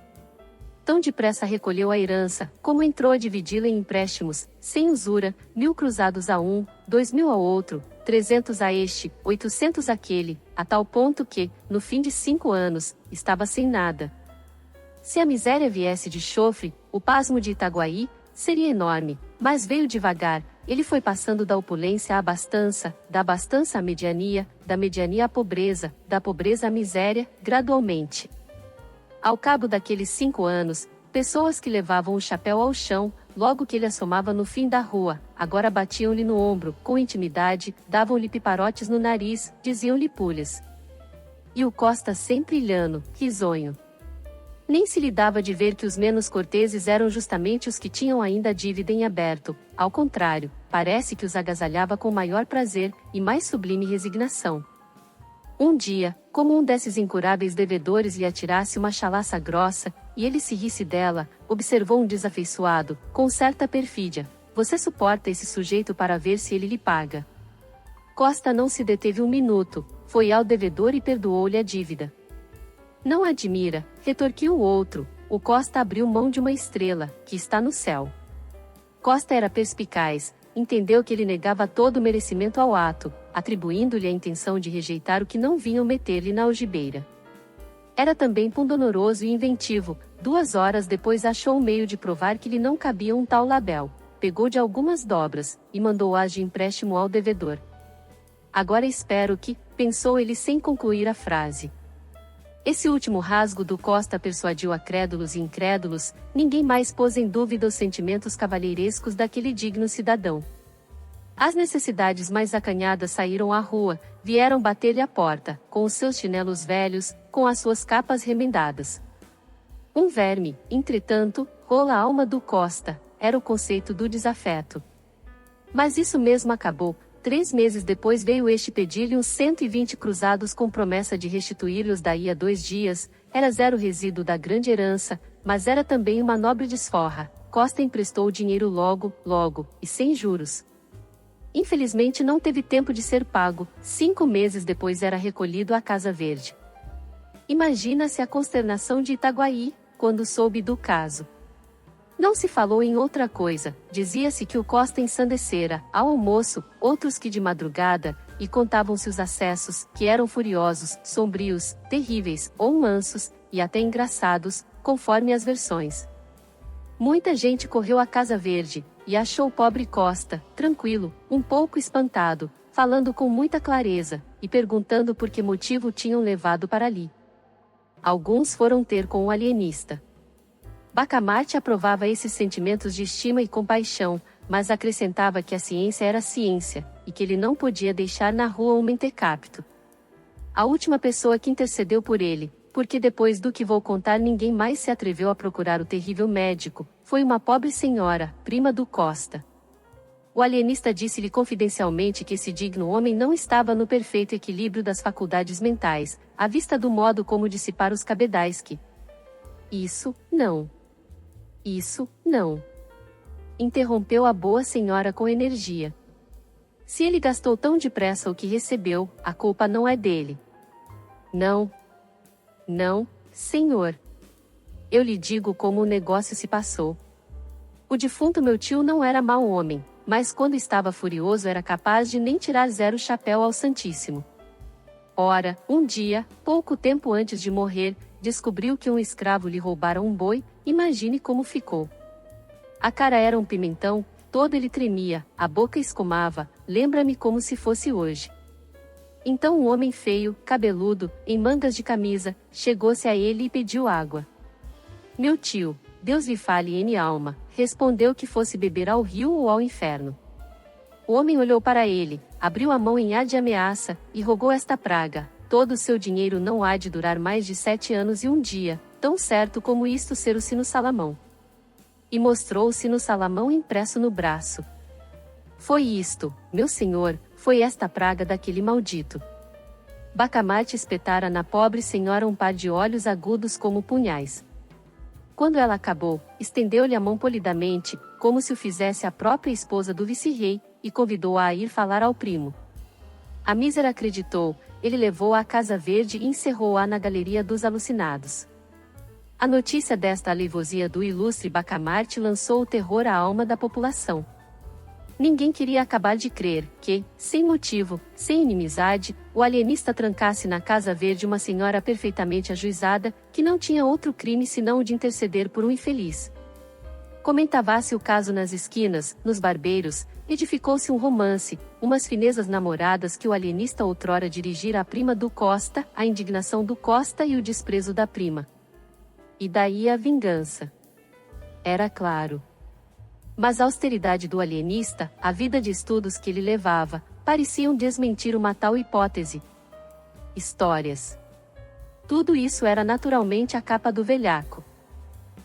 Tão depressa recolheu a herança, como entrou a dividi-la em empréstimos, sem usura, 1.000 cruzados a um, 2.000 ao outro, 300 a este, 800 àquele, a tal ponto que, no fim de 5 anos, estava sem nada. Se a miséria viesse de chofre, o pasmo de Itaguaí seria enorme, mas veio devagar. Ele foi passando da opulência à abastança, da abastança à mediania, da mediania à pobreza, da pobreza à miséria, gradualmente. Ao cabo daqueles 5 anos, pessoas que levavam o chapéu ao chão, logo que ele assomava no fim da rua, agora batiam-lhe no ombro, com intimidade, davam-lhe piparotes no nariz, diziam-lhe pulhas. E o Costa sempre ilhano, risonho. Nem se lhe dava de ver que os menos corteses eram justamente os que tinham ainda a dívida em aberto, ao contrário, parece que os agasalhava com maior prazer, e mais sublime resignação. Um dia, como um desses incuráveis devedores lhe atirasse uma chalaça grossa, e ele se risse dela, observou um desafeiçoado, com certa perfídia: você suporta esse sujeito para ver se ele lhe paga. Costa não se deteve um minuto, foi ao devedor e perdoou-lhe a dívida. Não admira, retorquiu o outro, o Costa abriu mão de uma estrela, que está no céu. Costa era perspicaz, entendeu que ele negava todo o merecimento ao ato, atribuindo-lhe a intenção de rejeitar o que não vinham meter-lhe na algibeira. Era também pundonoroso e inventivo, 2 horas depois achou um meio de provar que lhe não cabia um tal labéu. Pegou de algumas dobras, e mandou-as de empréstimo ao devedor. Agora espero que, pensou ele sem concluir a frase. Esse último rasgo do Costa persuadiu a crédulos e incrédulos, ninguém mais pôs em dúvida os sentimentos cavalheirescos daquele digno cidadão. As necessidades mais acanhadas saíram à rua, vieram bater-lhe à porta, com os seus chinelos velhos, com as suas capas remendadas. Um verme, entretanto, rola a alma do Costa, era o conceito do desafeto. Mas isso mesmo acabou. 3 meses depois veio este pedir-lhe uns 120 cruzados com promessa de restituir-lhes daí a 2 dias, era 0 resíduo da grande herança, mas era também uma nobre desforra. Costa emprestou o dinheiro logo, e sem juros. Infelizmente não teve tempo de ser pago, 5 meses depois era recolhido à Casa Verde. Imagina-se a consternação de Itaguaí, quando soube do caso. Não se falou em outra coisa, dizia-se que o Costa ensandecera, ao almoço, outros que de madrugada, e contavam-se os acessos, que eram furiosos, sombrios, terríveis, ou mansos, e até engraçados, conforme as versões. Muita gente correu à Casa Verde, e achou o pobre Costa, tranquilo, um pouco espantado, falando com muita clareza, e perguntando por que motivo o tinham levado para ali. Alguns foram ter com o alienista. Bacamarte aprovava esses sentimentos de estima e compaixão, mas acrescentava que a ciência era ciência, e que ele não podia deixar na rua um mentecapto. A última pessoa que intercedeu por ele, porque depois do que vou contar ninguém mais se atreveu a procurar o terrível médico, foi uma pobre senhora, prima do Costa. O alienista disse-lhe confidencialmente que esse digno homem não estava no perfeito equilíbrio das faculdades mentais, à vista do modo como dissipara os cabedais que... Isso, não. Interrompeu a boa senhora com energia. Se ele gastou tão depressa o que recebeu, a culpa não é dele. Não, senhor. Eu lhe digo como o negócio se passou. O defunto meu tio não era mau homem, mas quando estava furioso era capaz de nem tirar 0 chapéu ao Santíssimo. Ora, um dia, pouco tempo antes de morrer, descobriu que um escravo lhe roubara um boi, imagine como ficou. A cara era um pimentão, todo ele tremia, a boca escumava, lembra-me como se fosse hoje. Então um homem feio, cabeludo, em mangas de camisa, chegou-se a ele e pediu água. Meu tio, Deus lhe fale em alma, respondeu que fosse beber ao rio ou ao inferno. O homem olhou para ele, abriu a mão em ar de ameaça, e rogou esta praga: todo o seu dinheiro não há de durar mais de 7 anos e 1 dia, tão certo como isto ser o sino Salamão. E mostrou o sino Salamão impresso no braço. Foi isto, meu senhor, foi esta praga daquele maldito. Bacamarte espetara na pobre senhora um par de olhos agudos como punhais. Quando ela acabou, estendeu-lhe a mão polidamente, como se o fizesse a própria esposa do vice-rei, e convidou-a a ir falar ao primo. A mísera acreditou, ele levou-a à Casa Verde e encerrou-a na galeria dos alucinados. A notícia desta aleivosia do ilustre Bacamarte lançou o terror à alma da população. Ninguém queria acabar de crer que, sem motivo, sem inimizade, o alienista trancasse na Casa Verde uma senhora perfeitamente ajuizada, que não tinha outro crime senão o de interceder por um infeliz. Comentava-se o caso nas esquinas, nos barbeiros, edificou-se um romance, umas finezas namoradas que o alienista outrora dirigira à prima do Costa, a indignação do Costa e o desprezo da prima. E daí a vingança. Era claro. Mas a austeridade do alienista, a vida de estudos que ele levava, pareciam desmentir uma tal hipótese. Histórias. Tudo isso era naturalmente a capa do velhaco.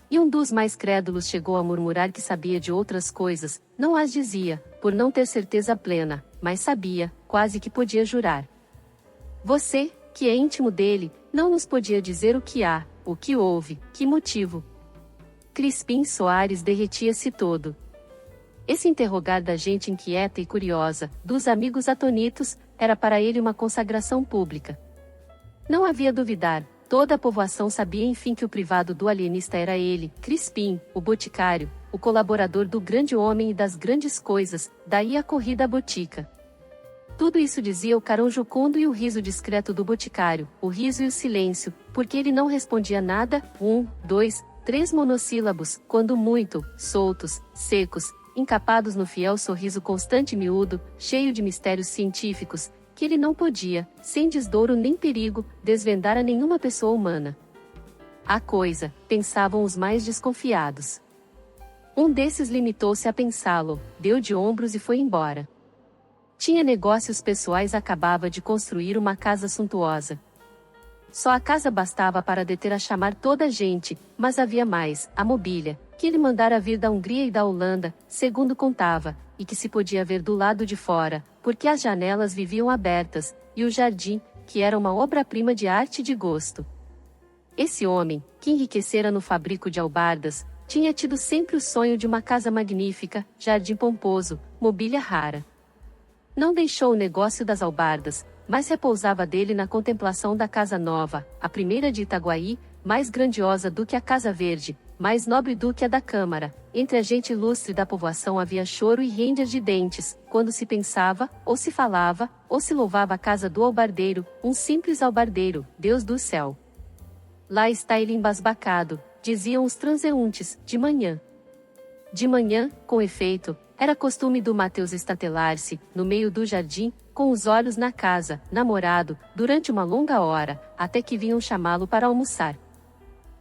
E um dos mais crédulos chegou a murmurar que sabia de outras coisas, não as dizia, por não ter certeza plena, mas sabia, quase que podia jurar. Você, que é íntimo dele, não nos podia dizer o que há, o que houve, que motivo. Crispim Soares derretia-se todo. Esse interrogar da gente inquieta e curiosa, dos amigos atonitos, era para ele uma consagração pública. Não havia duvidar, toda a povoação sabia enfim que o privado do alienista era ele, Crispim, o boticário, o colaborador do grande homem e das grandes coisas, daí a corrida à botica. Tudo isso dizia o carão jucundo e o riso discreto do boticário, o riso e o silêncio, porque ele não respondia nada, 1, 2, 3 monossílabos, quando muito, soltos, secos, encapados no fiel sorriso constante e miúdo, cheio de mistérios científicos, que ele não podia, sem desdouro nem perigo, desvendar a nenhuma pessoa humana. A coisa, pensavam os mais desconfiados. Um desses limitou-se a pensá-lo, deu de ombros e foi embora. Tinha negócios pessoais, acabava de construir uma casa suntuosa. Só a casa bastava para deter a chamar toda a gente, mas havia mais, a mobília, que ele mandara vir da Hungria e da Holanda, segundo contava, e que se podia ver do lado de fora, porque as janelas viviam abertas, e o jardim, que era uma obra-prima de arte e de gosto. Esse homem, que enriquecera no fabrico de albardas, tinha tido sempre o sonho de uma casa magnífica, jardim pomposo, mobília rara. Não deixou o negócio das albardas, mas repousava dele na contemplação da casa nova, a primeira de Itaguaí, mais grandiosa do que a Casa Verde, mais nobre do que a da Câmara. Entre a gente ilustre da povoação havia choro e ranger de dentes, quando se pensava, ou se falava, ou se louvava a casa do albardeiro, um simples albardeiro, Deus do céu. Lá está ele embasbacado, diziam os transeuntes, de manhã. De manhã, com efeito, era costume do Mateus estatelar-se, no meio do jardim, com os olhos na casa, namorado, durante uma longa hora, até que vinham chamá-lo para almoçar.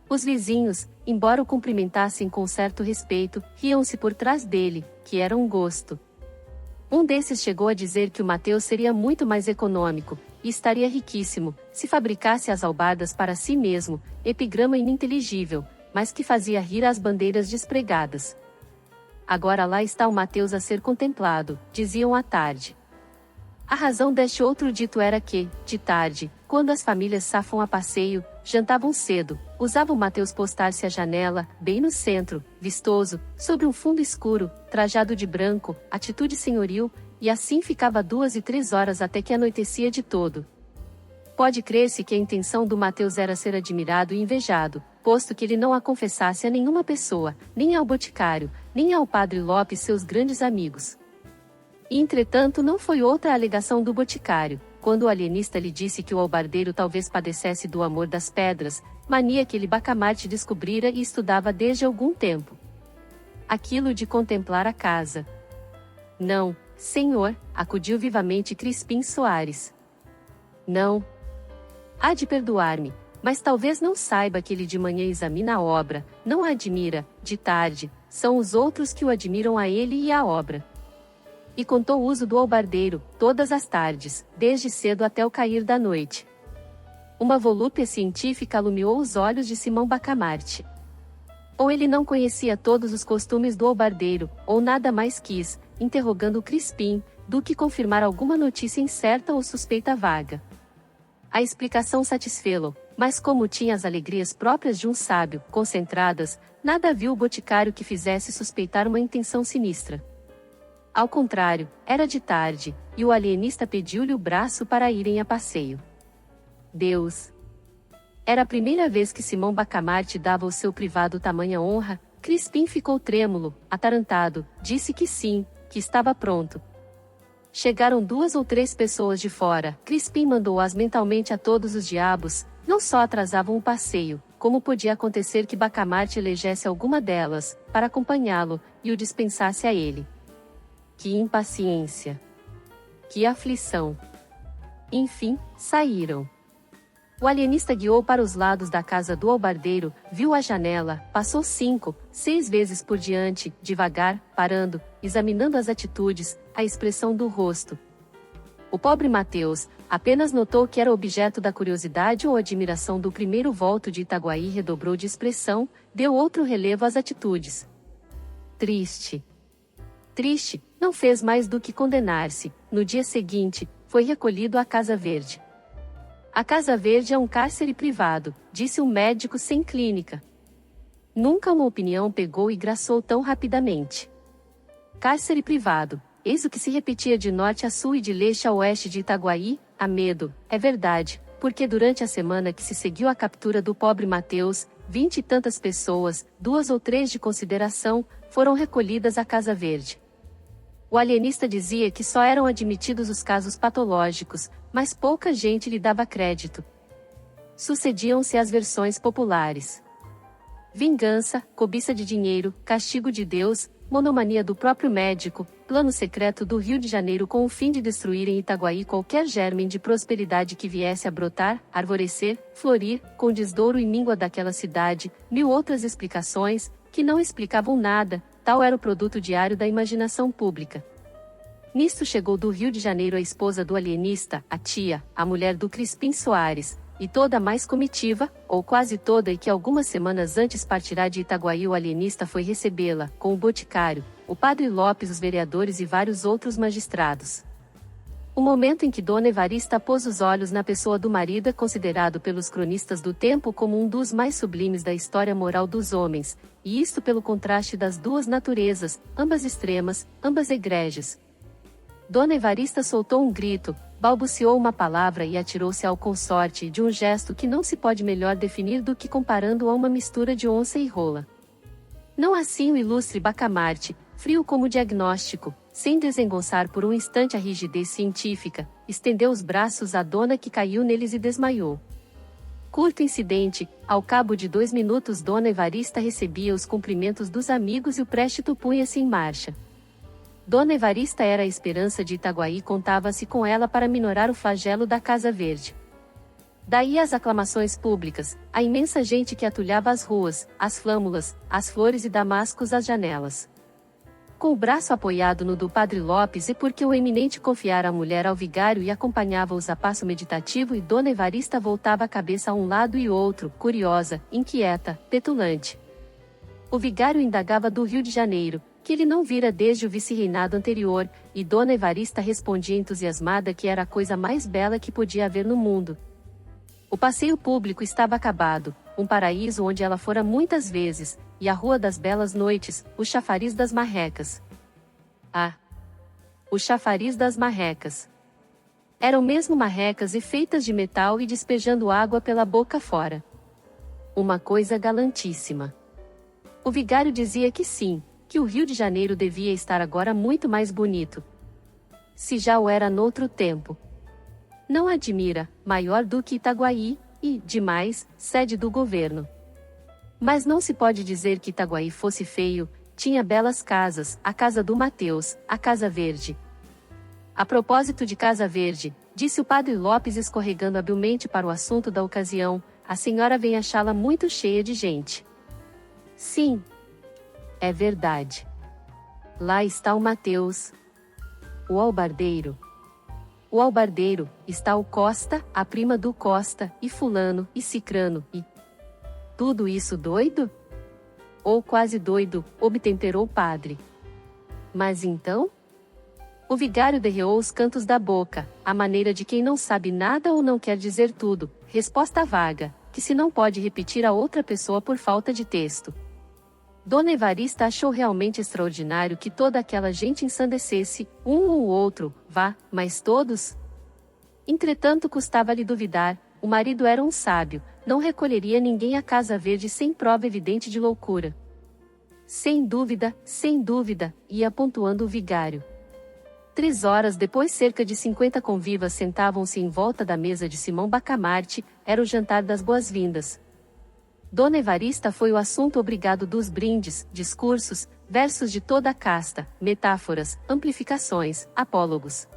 Os vizinhos, embora o cumprimentassem com certo respeito, riam-se por trás dele, que era um gosto. Um desses chegou a dizer que o Mateus seria muito mais econômico, e estaria riquíssimo, se fabricasse as albardas para si mesmo, epigrama ininteligível, mas que fazia rir às bandeiras despregadas. Agora lá está o Mateus a ser contemplado, diziam à tarde. A razão deste outro dito era que, de tarde, quando as famílias safam a passeio, jantavam cedo, usava o Mateus postar-se à janela, bem no centro, vistoso, sobre um fundo escuro, trajado de branco, atitude senhoril, e assim ficava 2 e 3 horas até que anoitecia de todo. Pode crer-se que a intenção do Mateus era ser admirado e invejado, posto que ele não a confessasse a nenhuma pessoa, nem ao boticário, nem ao padre Lopes, seus grandes amigos. E entretanto não foi outra a alegação do boticário, quando o alienista lhe disse que o albardeiro talvez padecesse do amor das pedras, mania que ele Bacamarte descobrira e estudava desde algum tempo. Aquilo de contemplar a casa. Não, senhor, acudiu vivamente Crispim Soares. Não. Há de perdoar-me, mas talvez não saiba que ele de manhã examina a obra, não a admira, de tarde, são os outros que o admiram a ele e à obra. E contou o uso do albardeiro, todas as tardes, desde cedo até o cair da noite. Uma volúpia científica alumiou os olhos de Simão Bacamarte. Ou ele não conhecia todos os costumes do albardeiro, ou nada mais quis, interrogando Crispim, do que confirmar alguma notícia incerta ou suspeita vaga. A explicação satisfê-lo, mas como tinha as alegrias próprias de um sábio, concentradas, nada viu o boticário que fizesse suspeitar uma intenção sinistra. Ao contrário, era de tarde, e o alienista pediu-lhe o braço para irem a passeio. Deus! Era a primeira vez que Simão Bacamarte dava ao seu privado tamanha honra. Crispim ficou trêmulo, atarantado, disse que sim, que estava pronto. Chegaram 2 ou 3 pessoas de fora, Crispim mandou-as mentalmente a todos os diabos, não só atrasavam o passeio, como podia acontecer que Bacamarte elegesse alguma delas, para acompanhá-lo, e o dispensasse a ele. Que impaciência! Que aflição! Enfim, saíram. O alienista guiou para os lados da casa do albardeiro, viu a janela, passou 5, 6 vezes por diante, devagar, parando, examinando as atitudes, a expressão do rosto. O pobre Mateus apenas notou que era objeto da curiosidade ou admiração do primeiro volto de Itaguaí, redobrou de expressão, deu outro relevo às atitudes. Triste. Triste, não fez mais do que condenar-se. No dia seguinte, foi recolhido à Casa Verde. A Casa Verde é um cárcere privado, disse um médico sem clínica. Nunca uma opinião pegou e graçou tão rapidamente. Cárcere privado, eis o que se repetia de norte a sul e de leste a oeste de Itaguaí, a medo, é verdade, porque durante a semana que se seguiu à captura do pobre Mateus, 20 e tantas pessoas, 2 ou 3 de consideração, foram recolhidas à Casa Verde. O alienista dizia que só eram admitidos os casos patológicos, mas pouca gente lhe dava crédito. Sucediam-se as versões populares. vingança, cobiça de dinheiro, castigo de Deus, monomania do próprio médico, plano secreto do Rio de Janeiro com o fim de destruir em Itaguaí qualquer germen de prosperidade que viesse a brotar, arvorecer, florir, com desdouro e míngua daquela cidade, mil outras explicações, que não explicavam nada, tal era o produto diário da imaginação pública. Nisto chegou do Rio de Janeiro a esposa do alienista, a tia, a mulher do Crispim Soares, e toda a mais comitiva, ou quase toda, e que algumas semanas antes partirá de Itaguaí. O alienista foi recebê-la, com o boticário, o padre Lopes, os vereadores e vários outros magistrados. O momento em que Dona Evarista pôs os olhos na pessoa do marido é considerado pelos cronistas do tempo como um dos mais sublimes da história moral dos homens, e isto pelo contraste das duas naturezas, ambas extremas, ambas egrégias. Dona Evarista soltou um grito, balbuciou uma palavra e atirou-se ao consorte de um gesto que não se pode melhor definir do que comparando a uma mistura de onça e rola. Não assim o ilustre Bacamarte, frio como diagnóstico, sem desengonçar por um instante a rigidez científica, estendeu os braços à dona que caiu neles e desmaiou. Curto incidente, ao cabo de 2 minutos Dona Evarista recebia os cumprimentos dos amigos e o préstito punha-se em marcha. Dona Evarista era a esperança de Itaguaí, contava-se com ela para minorar o flagelo da Casa Verde. Daí as aclamações públicas, a imensa gente que atulhava as ruas, as flâmulas, as flores e damascos às janelas. Com o braço apoiado no do padre Lopes, e porque o eminente confiara a mulher ao vigário e acompanhava-os a passo meditativo, e Dona Evarista voltava a cabeça a um lado e outro, curiosa, inquieta, petulante. O vigário indagava do Rio de Janeiro, que ele não vira desde o vice-reinado anterior, e Dona Evarista respondia entusiasmada que era a coisa mais bela que podia haver no mundo. O passeio público estava acabado, um paraíso onde ela fora muitas vezes, e a Rua das Belas Noites, o chafariz das marrecas. Ah! O chafariz das marrecas. Eram mesmo marrecas e feitas de metal e despejando água pela boca fora. Uma coisa galantíssima. O vigário dizia que sim, que o Rio de Janeiro devia estar agora muito mais bonito. Se já o era noutro tempo. Não admira, maior do que Itaguaí, e, demais, sede do governo. Mas não se pode dizer que Itaguaí fosse feio, tinha belas casas, a casa do Mateus, a Casa Verde. A propósito de Casa Verde, disse o padre Lopes escorregando habilmente para o assunto da ocasião, a senhora vem achá-la muito cheia de gente. Sim. É verdade. Lá está o Mateus. O albardeiro. O albardeiro, está o Costa, a prima do Costa, e fulano, e cicrano, e... Tudo isso doido? Ou quase doido, obtemperou o padre. Mas então? O vigário derreou os cantos da boca, à maneira de quem não sabe nada ou não quer dizer tudo, resposta vaga, que se não pode repetir a outra pessoa por falta de texto. Dona Evarista achou realmente extraordinário que toda aquela gente ensandecesse, um ou outro, vá, mas todos? Entretanto custava-lhe duvidar, o marido era um sábio, não recolheria ninguém à Casa Verde sem prova evidente de loucura. Sem dúvida, ia pontuando o vigário. 3 horas depois cerca de 50 convivas sentavam-se em volta da mesa de Simão Bacamarte, era o jantar das boas-vindas. Dona Evarista foi o assunto obrigado dos brindes, discursos, versos de toda a casta, metáforas, amplificações, apólogos.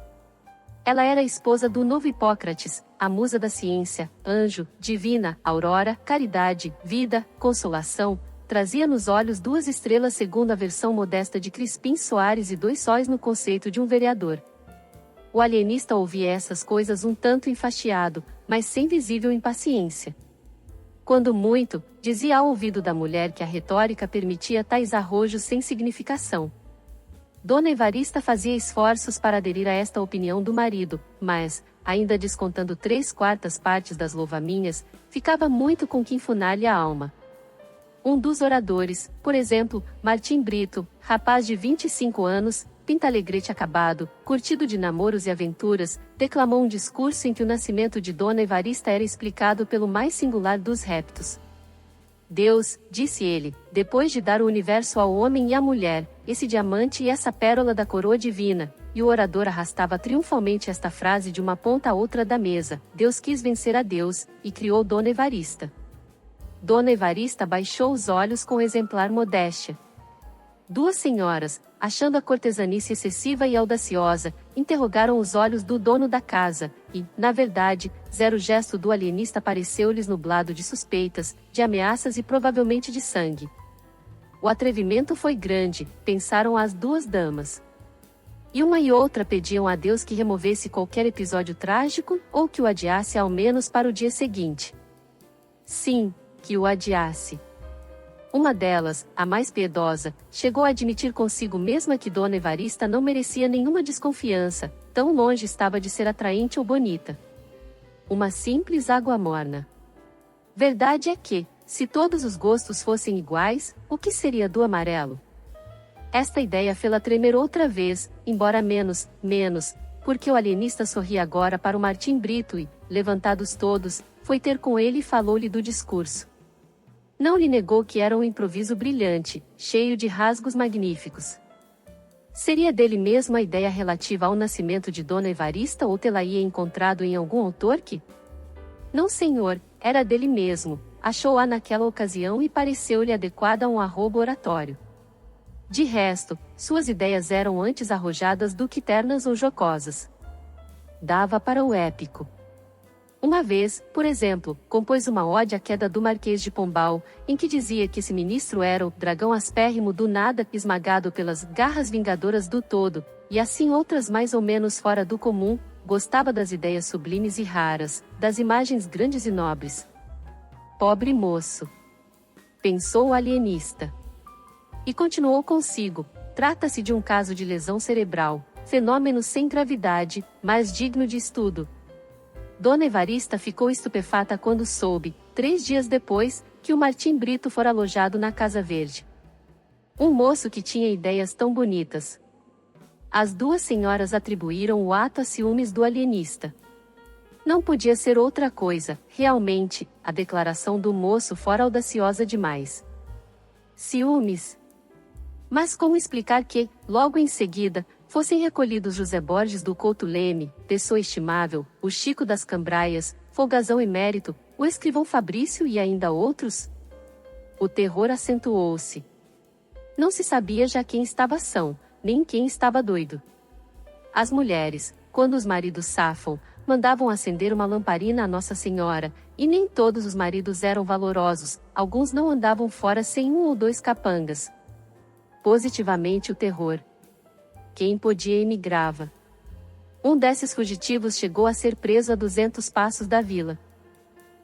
Ela era a esposa do novo Hipócrates, a musa da ciência, anjo, divina, aurora, caridade, vida, consolação, trazia nos olhos 2 estrelas segundo a versão modesta de Crispim Soares e 2 sóis no conceito de um vereador. O alienista ouvia essas coisas um tanto enfastiado, mas sem visível impaciência. Quando muito, dizia ao ouvido da mulher que a retórica permitia tais arrojos sem significação. Dona Evarista fazia esforços para aderir a esta opinião do marido, mas, ainda descontando 3/4 partes das louvaminhas, ficava muito com que enfunar-lhe a alma. Um dos oradores, por exemplo, Martim Brito, rapaz de 25 anos, pintalegrete acabado, curtido de namoros e aventuras, declamou um discurso em que o nascimento de Dona Evarista era explicado pelo mais singular dos reptos. Deus, disse ele, depois de dar o universo ao homem e à mulher, esse diamante e essa pérola da coroa divina, e o orador arrastava triunfalmente esta frase de uma ponta a outra da mesa, Deus quis vencer a Deus, e criou Dona Evarista. Dona Evarista baixou os olhos com exemplar modéstia. Duas senhoras, achando a cortesanice excessiva e audaciosa, interrogaram os olhos do dono da casa, e, na verdade, zero gesto do alienista pareceu-lhes nublado de suspeitas, de ameaças e provavelmente de sangue. O atrevimento foi grande, pensaram as duas damas. E uma e outra pediam a Deus que removesse qualquer episódio trágico, ou que o adiasse ao menos para o dia seguinte. Sim, que o adiasse. Uma delas, a mais piedosa, chegou a admitir consigo mesma que Dona Evarista não merecia nenhuma desconfiança, tão longe estava de ser atraente ou bonita. Uma simples água morna. Verdade é que, se todos os gostos fossem iguais, o que seria do amarelo? Esta ideia fê-la tremer outra vez, embora menos, porque o alienista sorria agora para o Martim Brito e, levantados todos, foi ter com ele e falou-lhe do discurso. Não lhe negou que era um improviso brilhante, cheio de rasgos magníficos. Seria dele mesmo a ideia relativa ao nascimento de Dona Evarista ou tê-la-ia encontrado em algum autor que? Não, senhor, era dele mesmo, achou-a naquela ocasião e pareceu-lhe adequada a um arrobo oratório. De resto, suas ideias eram antes arrojadas do que ternas ou jocosas. Dava para o épico. Uma vez, por exemplo, compôs uma ode à queda do Marquês de Pombal, em que dizia que esse ministro era o dragão aspérrimo do nada, esmagado pelas garras vingadoras do todo, e assim outras mais ou menos fora do comum, gostava das ideias sublimes e raras, das imagens grandes e nobres. Pobre moço! Pensou o alienista. E continuou consigo, trata-se de um caso de lesão cerebral, fenômeno sem gravidade, mas digno de estudo. Dona Evarista ficou estupefata quando soube, 3 dias depois, que o Martim Brito fora alojado na Casa Verde. Um moço que tinha ideias tão bonitas. As duas senhoras atribuíram o ato a ciúmes do alienista. Não podia ser outra coisa, realmente, a declaração do moço fora audaciosa demais. Ciúmes? Mas como explicar que, logo em seguida, fossem recolhidos José Borges do Couto Leme, pessoa estimável, o Chico das Cambraias, folgazão emérito, o escrivão Fabrício e ainda outros? O terror acentuou-se. Não se sabia já quem estava são, nem quem estava doido. As mulheres, quando os maridos safam, mandavam acender uma lamparina a Nossa Senhora, e nem todos os maridos eram valorosos, alguns não andavam fora sem 1 ou 2 capangas. Positivamente o terror. Quem podia emigrava. Um desses fugitivos chegou a ser preso a 200 passos da vila.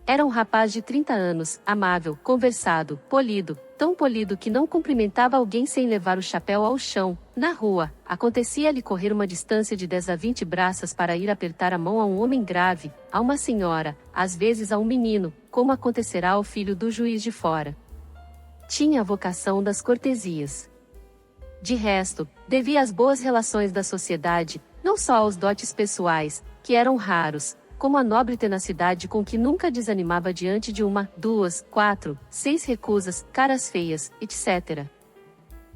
Era um rapaz de 30 anos, amável, conversado, polido, tão polido que não cumprimentava alguém sem levar o chapéu ao chão. Na rua, acontecia-lhe correr uma distância de 10 a 20 braças para ir apertar a mão a um homem grave, a uma senhora, às vezes a um menino, como acontecerá ao filho do juiz de fora. Tinha a vocação das cortesias. De resto, devia às boas relações da sociedade, não só aos dotes pessoais, que eram raros, como a nobre tenacidade com que nunca desanimava diante de 1, 2, 4, 6 recusas, caras feias, etc.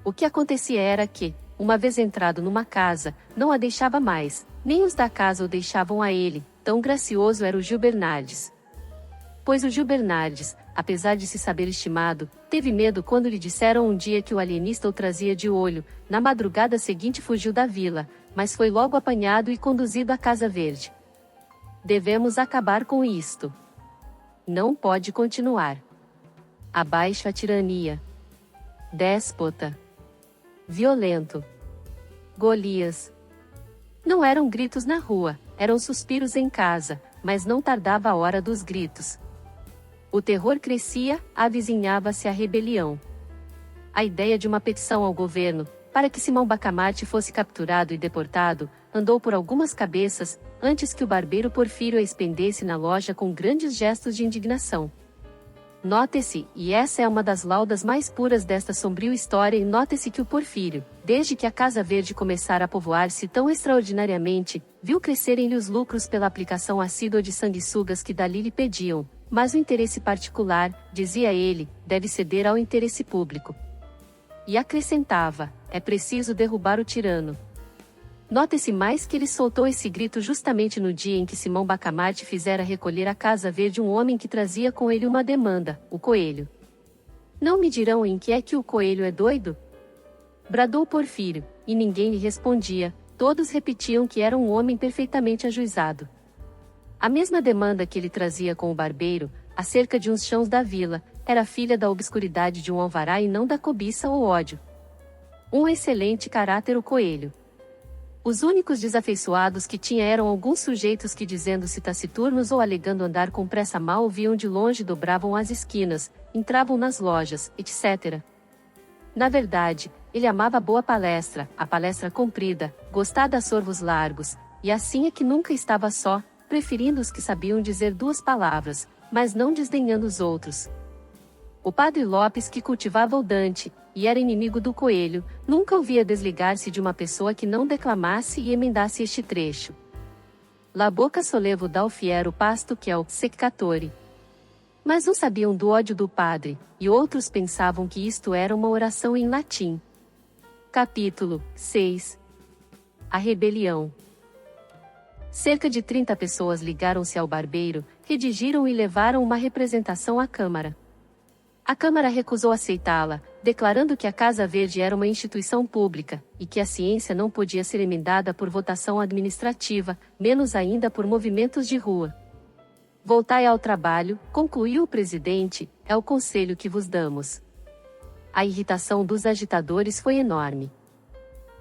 O que acontecia era que, uma vez entrado numa casa, não a deixava mais, nem os da casa o deixavam a ele, tão gracioso era o Gil Bernardes. Pois o Gil Bernardes, apesar de se saber estimado, teve medo quando lhe disseram um dia que o alienista o trazia de olho. Na madrugada seguinte fugiu da vila, mas foi logo apanhado e conduzido à Casa Verde. Devemos acabar com isto. Não pode continuar. Abaixo a tirania. Déspota. Violento. Golias. Não eram gritos na rua, eram suspiros em casa, mas não tardava a hora dos gritos. O terror crescia, avizinhava-se a rebelião. A ideia de uma petição ao governo, para que Simão Bacamarte fosse capturado e deportado, andou por algumas cabeças, antes que o barbeiro Porfírio a expendesse na loja com grandes gestos de indignação. Note-se, e essa é uma das laudas mais puras desta sombria história, e note-se que o Porfírio, desde que a Casa Verde começara a povoar-se tão extraordinariamente, viu crescerem-lhe os lucros pela aplicação assídua de sanguessugas que dali lhe pediam, mas o interesse particular, dizia ele, deve ceder ao interesse público. E acrescentava, é preciso derrubar o tirano. Note-se mais que ele soltou esse grito justamente no dia em que Simão Bacamarte fizera recolher à Casa Verde um homem que trazia com ele uma demanda, o coelho. Não me dirão em que é que o coelho é doido? Bradou Porfírio, e ninguém lhe respondia, todos repetiam que era um homem perfeitamente ajuizado. A mesma demanda que ele trazia com o barbeiro, acerca de uns chãos da vila, era filha da obscuridade de um alvará e não da cobiça ou ódio. Um excelente caráter o coelho. Os únicos desafeiçoados que tinha eram alguns sujeitos que, dizendo-se taciturnos ou alegando andar com pressa mal, viam de longe, dobravam as esquinas, entravam nas lojas, etc. Na verdade, ele amava a boa palestra, a palestra comprida, gostava de sorvos largos, e assim é que nunca estava só, preferindo os que sabiam dizer duas palavras, mas não desdenhando os outros. O padre Lopes, que cultivava o Dante, e era inimigo do coelho, nunca o via desligar-se de uma pessoa que não declamasse e emendasse este trecho. La boca solevo dal fiero pasto que é o seccatore. Mas uns sabiam do ódio do padre, e outros pensavam que isto era uma oração em latim. Capítulo 6. A rebelião. Cerca de 30 pessoas ligaram-se ao barbeiro, redigiram e levaram uma representação à Câmara. A Câmara recusou aceitá-la, declarando que a Casa Verde era uma instituição pública, e que a ciência não podia ser emendada por votação administrativa, menos ainda por movimentos de rua. Voltai ao trabalho, concluiu o presidente, é o conselho que vos damos. A irritação dos agitadores foi enorme.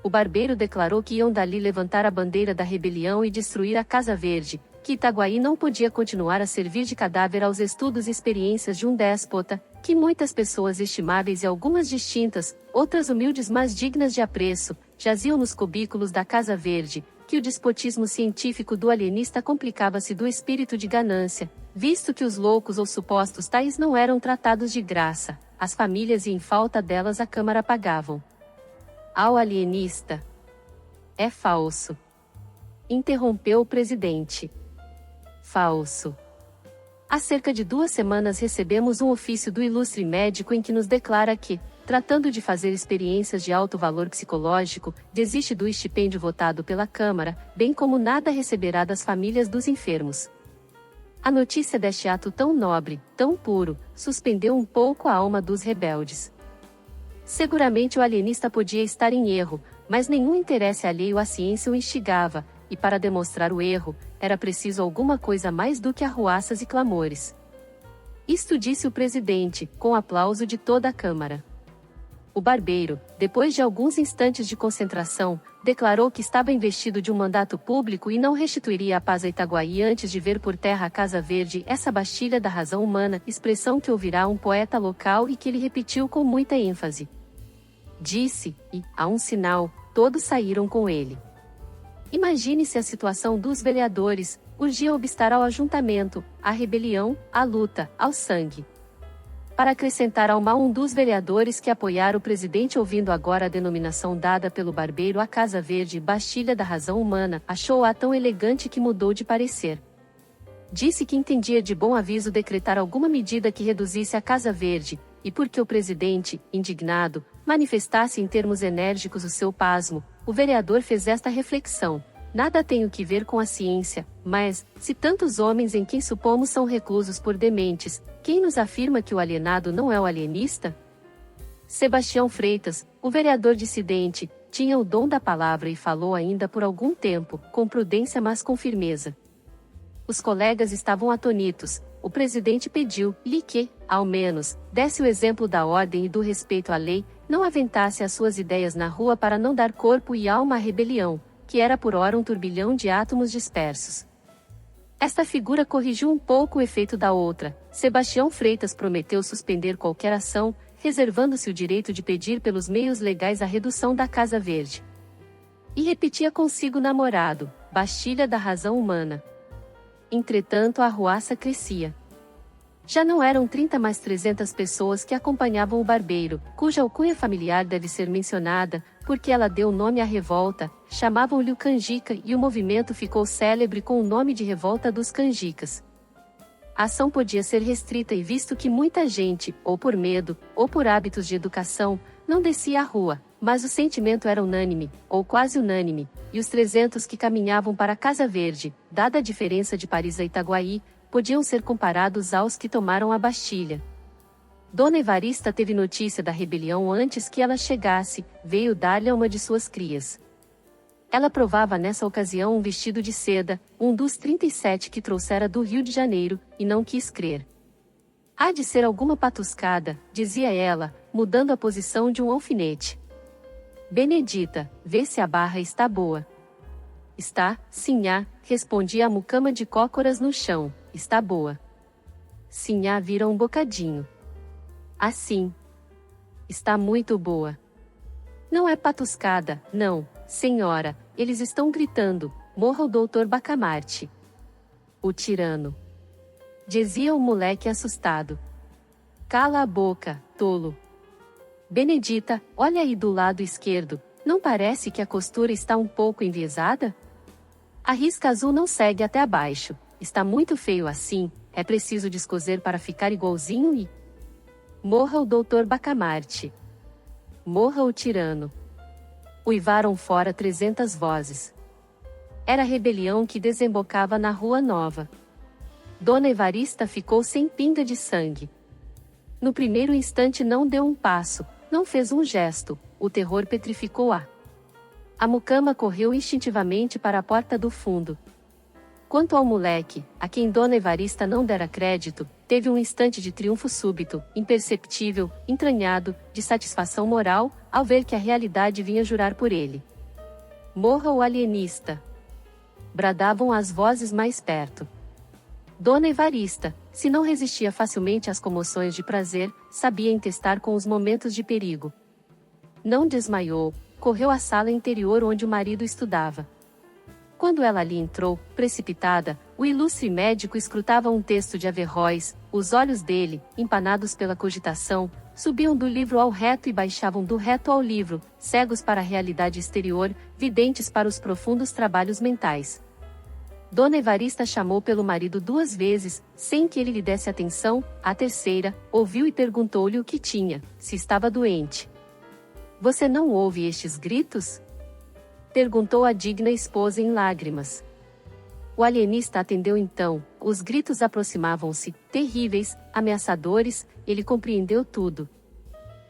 O barbeiro declarou que iam dali levantar a bandeira da rebelião e destruir a Casa Verde, que Itaguaí não podia continuar a servir de cadáver aos estudos e experiências de um déspota, que muitas pessoas estimáveis e algumas distintas, outras humildes mas dignas de apreço, jaziam nos cubículos da Casa Verde, que o despotismo científico do alienista complicava-se do espírito de ganância, visto que os loucos ou supostos tais não eram tratados de graça, as famílias e em falta delas a Câmara pagavam. Ao alienista. É falso. Interrompeu o presidente. Falso. Há cerca de 2 semanas recebemos um ofício do ilustre médico em que nos declara que, tratando de fazer experiências de alto valor psicológico, desiste do estipêndio votado pela Câmara, bem como nada receberá das famílias dos enfermos. A notícia deste ato tão nobre, tão puro, suspendeu um pouco a alma dos rebeldes. Seguramente o alienista podia estar em erro, mas nenhum interesse alheio à ciência o instigava, e para demonstrar o erro, era preciso alguma coisa mais do que arruaças e clamores. Isto disse o presidente, com aplauso de toda a Câmara. O barbeiro, depois de alguns instantes de concentração, declarou que estava investido de um mandato público e não restituiria a paz a Itaguaí antes de ver por terra a Casa Verde, essa bastilha da razão humana, expressão que ouvirá um poeta local e que ele repetiu com muita ênfase. Disse, e, a um sinal, todos saíram com ele. Imagine-se a situação dos vereadores, urgia obstar ao ajuntamento, à rebelião, à luta, ao sangue. Para acrescentar ao mal, um dos vereadores que apoiara o presidente, ouvindo agora a denominação dada pelo barbeiro à Casa Verde, Bastilha da Razão Humana, achou-a tão elegante que mudou de parecer. Disse que entendia de bom aviso decretar alguma medida que reduzisse a Casa Verde, e porque o presidente, indignado, manifestasse em termos enérgicos o seu pasmo, o vereador fez esta reflexão: nada tenho que ver com a ciência, mas, se tantos homens em quem supomos são reclusos por dementes, quem nos afirma que o alienado não é o alienista? Sebastião Freitas, o vereador dissidente, tinha o dom da palavra e falou ainda por algum tempo, com prudência mas com firmeza. Os colegas estavam atonitos. O presidente pediu-lhe que, ao menos, desse o exemplo da ordem e do respeito à lei, não aventasse as suas ideias na rua para não dar corpo e alma à rebelião, que era por ora um turbilhão de átomos dispersos. Esta figura corrigiu um pouco o efeito da outra. Sebastião Freitas prometeu suspender qualquer ação, reservando-se o direito de pedir pelos meios legais a redução da Casa Verde. E repetia consigo namorado, Bastilha da Razão Humana. Entretanto a arruaça crescia. Já não eram 30 mas 300 pessoas que acompanhavam o barbeiro, cuja alcunha familiar deve ser mencionada, porque ela deu nome à revolta, chamavam-lhe o Canjica e o movimento ficou célebre com o nome de Revolta dos Canjicas. A ação podia ser restrita e visto que muita gente, ou por medo, ou por hábitos de educação, não descia a rua, mas o sentimento era unânime, ou quase unânime, e os 300 que caminhavam para a Casa Verde, dada a diferença de Paris a Itaguaí, podiam ser comparados aos que tomaram a Bastilha. Dona Evarista teve notícia da rebelião antes que ela chegasse, veio dar-lhe a uma de suas crias. Ela provava nessa ocasião um vestido de seda, um dos 37 que trouxera do Rio de Janeiro, e não quis crer. Há de ser alguma patuscada, dizia ela, mudando a posição de um alfinete. Benedita, vê se a barra está boa. Está, sinhá, respondia a mucama de cócoras no chão, está boa. Sinhá vira um bocadinho. Assim. Está muito boa. Não é patuscada, não, senhora, eles estão gritando, morra o doutor Bacamarte. O tirano. Dizia o moleque assustado. Cala a boca, tolo. Benedita, olha aí do lado esquerdo, não parece que a costura está um pouco enviesada? A risca azul não segue até abaixo, está muito feio assim, é preciso descoser para ficar igualzinho e... Morra o doutor Bacamarte. Morra o tirano. Uivaram fora 300 vozes. Era a rebelião que desembocava na Rua Nova. Dona Evarista ficou sem pinga de sangue. No primeiro instante não deu um passo, não fez um gesto, o terror petrificou-a. A mucama correu instintivamente para a porta do fundo. Quanto ao moleque, a quem Dona Evarista não dera crédito, teve um instante de triunfo súbito, imperceptível, entranhado, de satisfação moral, ao ver que a realidade vinha jurar por ele. Morra o alienista! Bradavam as vozes mais perto. Dona Evarista, se não resistia facilmente às comoções de prazer, sabia entestar com os momentos de perigo. Não desmaiou, correu à sala interior onde o marido estudava. Quando ela ali entrou, precipitada, o ilustre médico escrutava um texto de Averroes, os olhos dele, empanados pela cogitação, subiam do livro ao reto e baixavam do reto ao livro, cegos para a realidade exterior, videntes para os profundos trabalhos mentais. Dona Evarista chamou pelo marido 2 vezes, sem que ele lhe desse atenção, a terceira, ouviu e perguntou-lhe o que tinha, se estava doente. Você não ouve estes gritos? Perguntou a digna esposa em lágrimas. O alienista atendeu então, os gritos aproximavam-se, terríveis, ameaçadores, ele compreendeu tudo.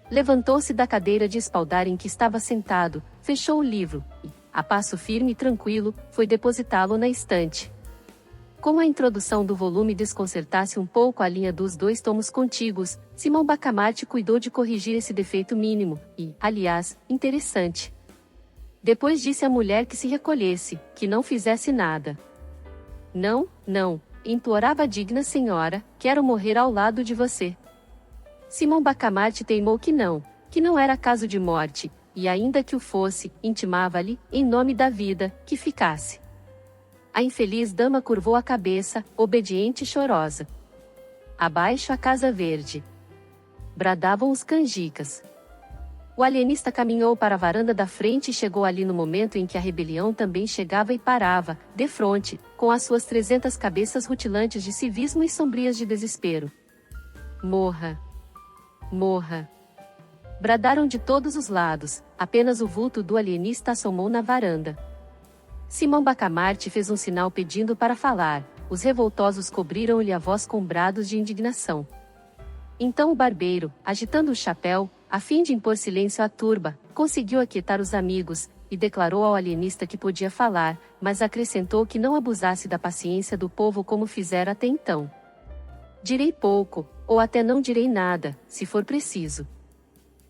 Levantou-se da cadeira de espaldar em que estava sentado, fechou o livro, e, a passo firme e tranquilo, foi depositá-lo na estante. Como a introdução do volume desconcertasse um pouco a linha dos 2 tomos contíguos, Simão Bacamarte cuidou de corrigir esse defeito mínimo, e, aliás, interessante. Depois disse à mulher que se recolhesse, que não fizesse nada. Não, não, implorava a digna senhora, quero morrer ao lado de você. Simão Bacamarte teimou que não era caso de morte, e ainda que o fosse, intimava-lhe, em nome da vida, que ficasse. A infeliz dama curvou a cabeça, obediente e chorosa. Abaixo a Casa Verde. Bradavam os canjicas. O alienista caminhou para a varanda da frente e chegou ali no momento em que a rebelião também chegava e parava, defronte, com as suas 300 cabeças rutilantes de civismo e sombrias de desespero. Morra! Morra! Bradaram de todos os lados, apenas o vulto do alienista assomou na varanda. Simão Bacamarte fez um sinal pedindo para falar, os revoltosos cobriram-lhe a voz com brados de indignação. Então o barbeiro, agitando o chapéu, a fim de impor silêncio à turba, conseguiu aquietar os amigos, e declarou ao alienista que podia falar, mas acrescentou que não abusasse da paciência do povo como fizera até então. Direi pouco, ou até não direi nada, se for preciso.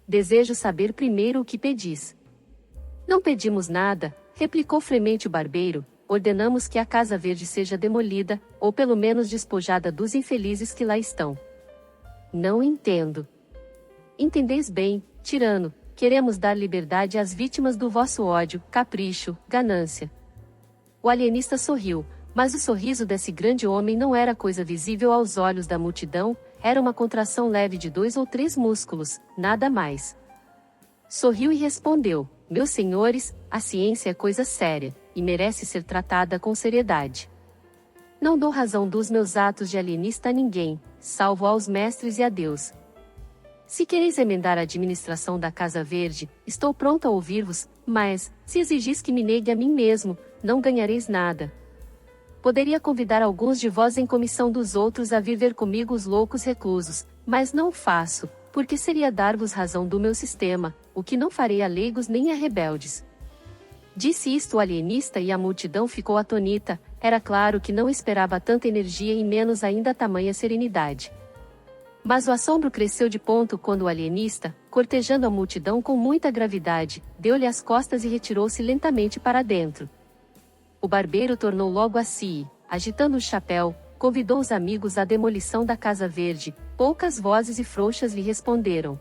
Desejo saber primeiro o que pedis. Não pedimos nada, replicou fremente o barbeiro, ordenamos que a Casa Verde seja demolida, ou pelo menos despojada dos infelizes que lá estão. Não entendo. Entendeis bem, tirano, queremos dar liberdade às vítimas do vosso ódio, capricho, ganância. O alienista sorriu, mas o sorriso desse grande homem não era coisa visível aos olhos da multidão, era uma contração leve de 2 ou 3 músculos, nada mais. Sorriu e respondeu, meus senhores, a ciência é coisa séria, e merece ser tratada com seriedade. Não dou razão dos meus atos de alienista a ninguém, salvo aos mestres e a Deus. Se quereis emendar a administração da Casa Verde, estou pronto a ouvir-vos, mas, se exigis que me negue a mim mesmo, não ganhareis nada. Poderia convidar alguns de vós em comissão dos outros a vir ver comigo os loucos reclusos, mas não o faço, porque seria dar-vos razão do meu sistema, o que não farei a leigos nem a rebeldes. Disse isto o alienista e a multidão ficou atônita. Era claro que não esperava tanta energia e menos ainda tamanha serenidade. Mas o assombro cresceu de ponto quando o alienista, cortejando a multidão com muita gravidade, deu-lhe as costas e retirou-se lentamente para dentro. O barbeiro tornou logo a si, agitando o chapéu, convidou os amigos à demolição da Casa Verde. Poucas vozes e frouxas lhe responderam.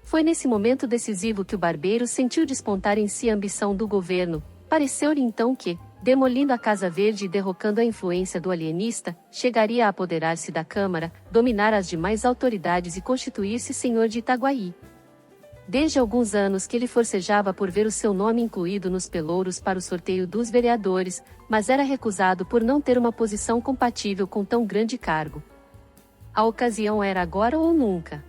Foi nesse momento decisivo que o barbeiro sentiu despontar em si a ambição do governo. Pareceu-lhe então que, demolindo a Casa Verde e derrocando a influência do alienista, chegaria a apoderar-se da Câmara, dominar as demais autoridades e constituir-se senhor de Itaguaí. Desde alguns anos que ele forcejava por ver o seu nome incluído nos pelouros para o sorteio dos vereadores, mas era recusado por não ter uma posição compatível com tão grande cargo. A ocasião era agora ou nunca.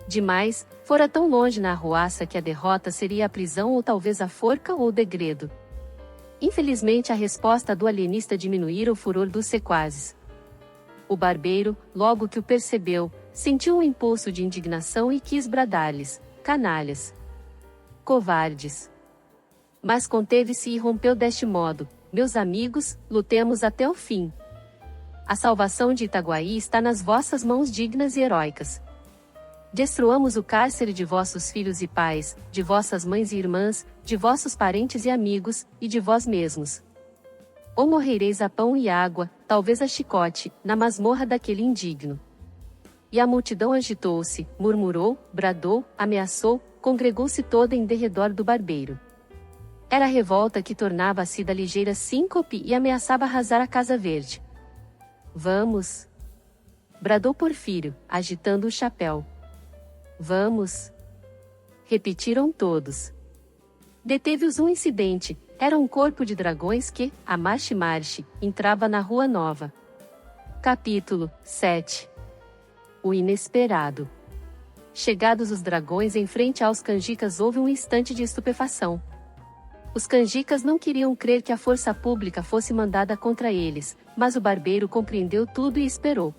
Demais, fora tão longe na arruaça que a derrota seria a prisão ou talvez a forca ou o degredo. Infelizmente a resposta do alienista diminuíra o furor dos sequazes. O barbeiro, logo que o percebeu, sentiu um impulso de indignação e quis bradar-lhes: canalhas! Covardes! Mas conteve-se e rompeu deste modo: meus amigos, lutemos até o fim. A salvação de Itaguaí está nas vossas mãos dignas e heróicas. Destruamos o cárcere de vossos filhos e pais, de vossas mães e irmãs, de vossos parentes e amigos, e de vós mesmos. Ou morrereis a pão e água, talvez a chicote, na masmorra daquele indigno. E a multidão agitou-se, murmurou, bradou, ameaçou, congregou-se toda em derredor do barbeiro. Era a revolta que tornava-se da ligeira síncope e ameaçava arrasar a Casa Verde. Vamos! Bradou Porfírio, agitando o chapéu. Vamos! Repetiram todos. Deteve-os um incidente. Era um corpo de dragões que, a marche-marche, entrava na Rua Nova. Capítulo 7. O inesperado. Chegados os dragões em frente aos canjicas, houve um instante de estupefação. Os canjicas não queriam crer que a força pública fosse mandada contra eles, mas o barbeiro compreendeu tudo e esperou.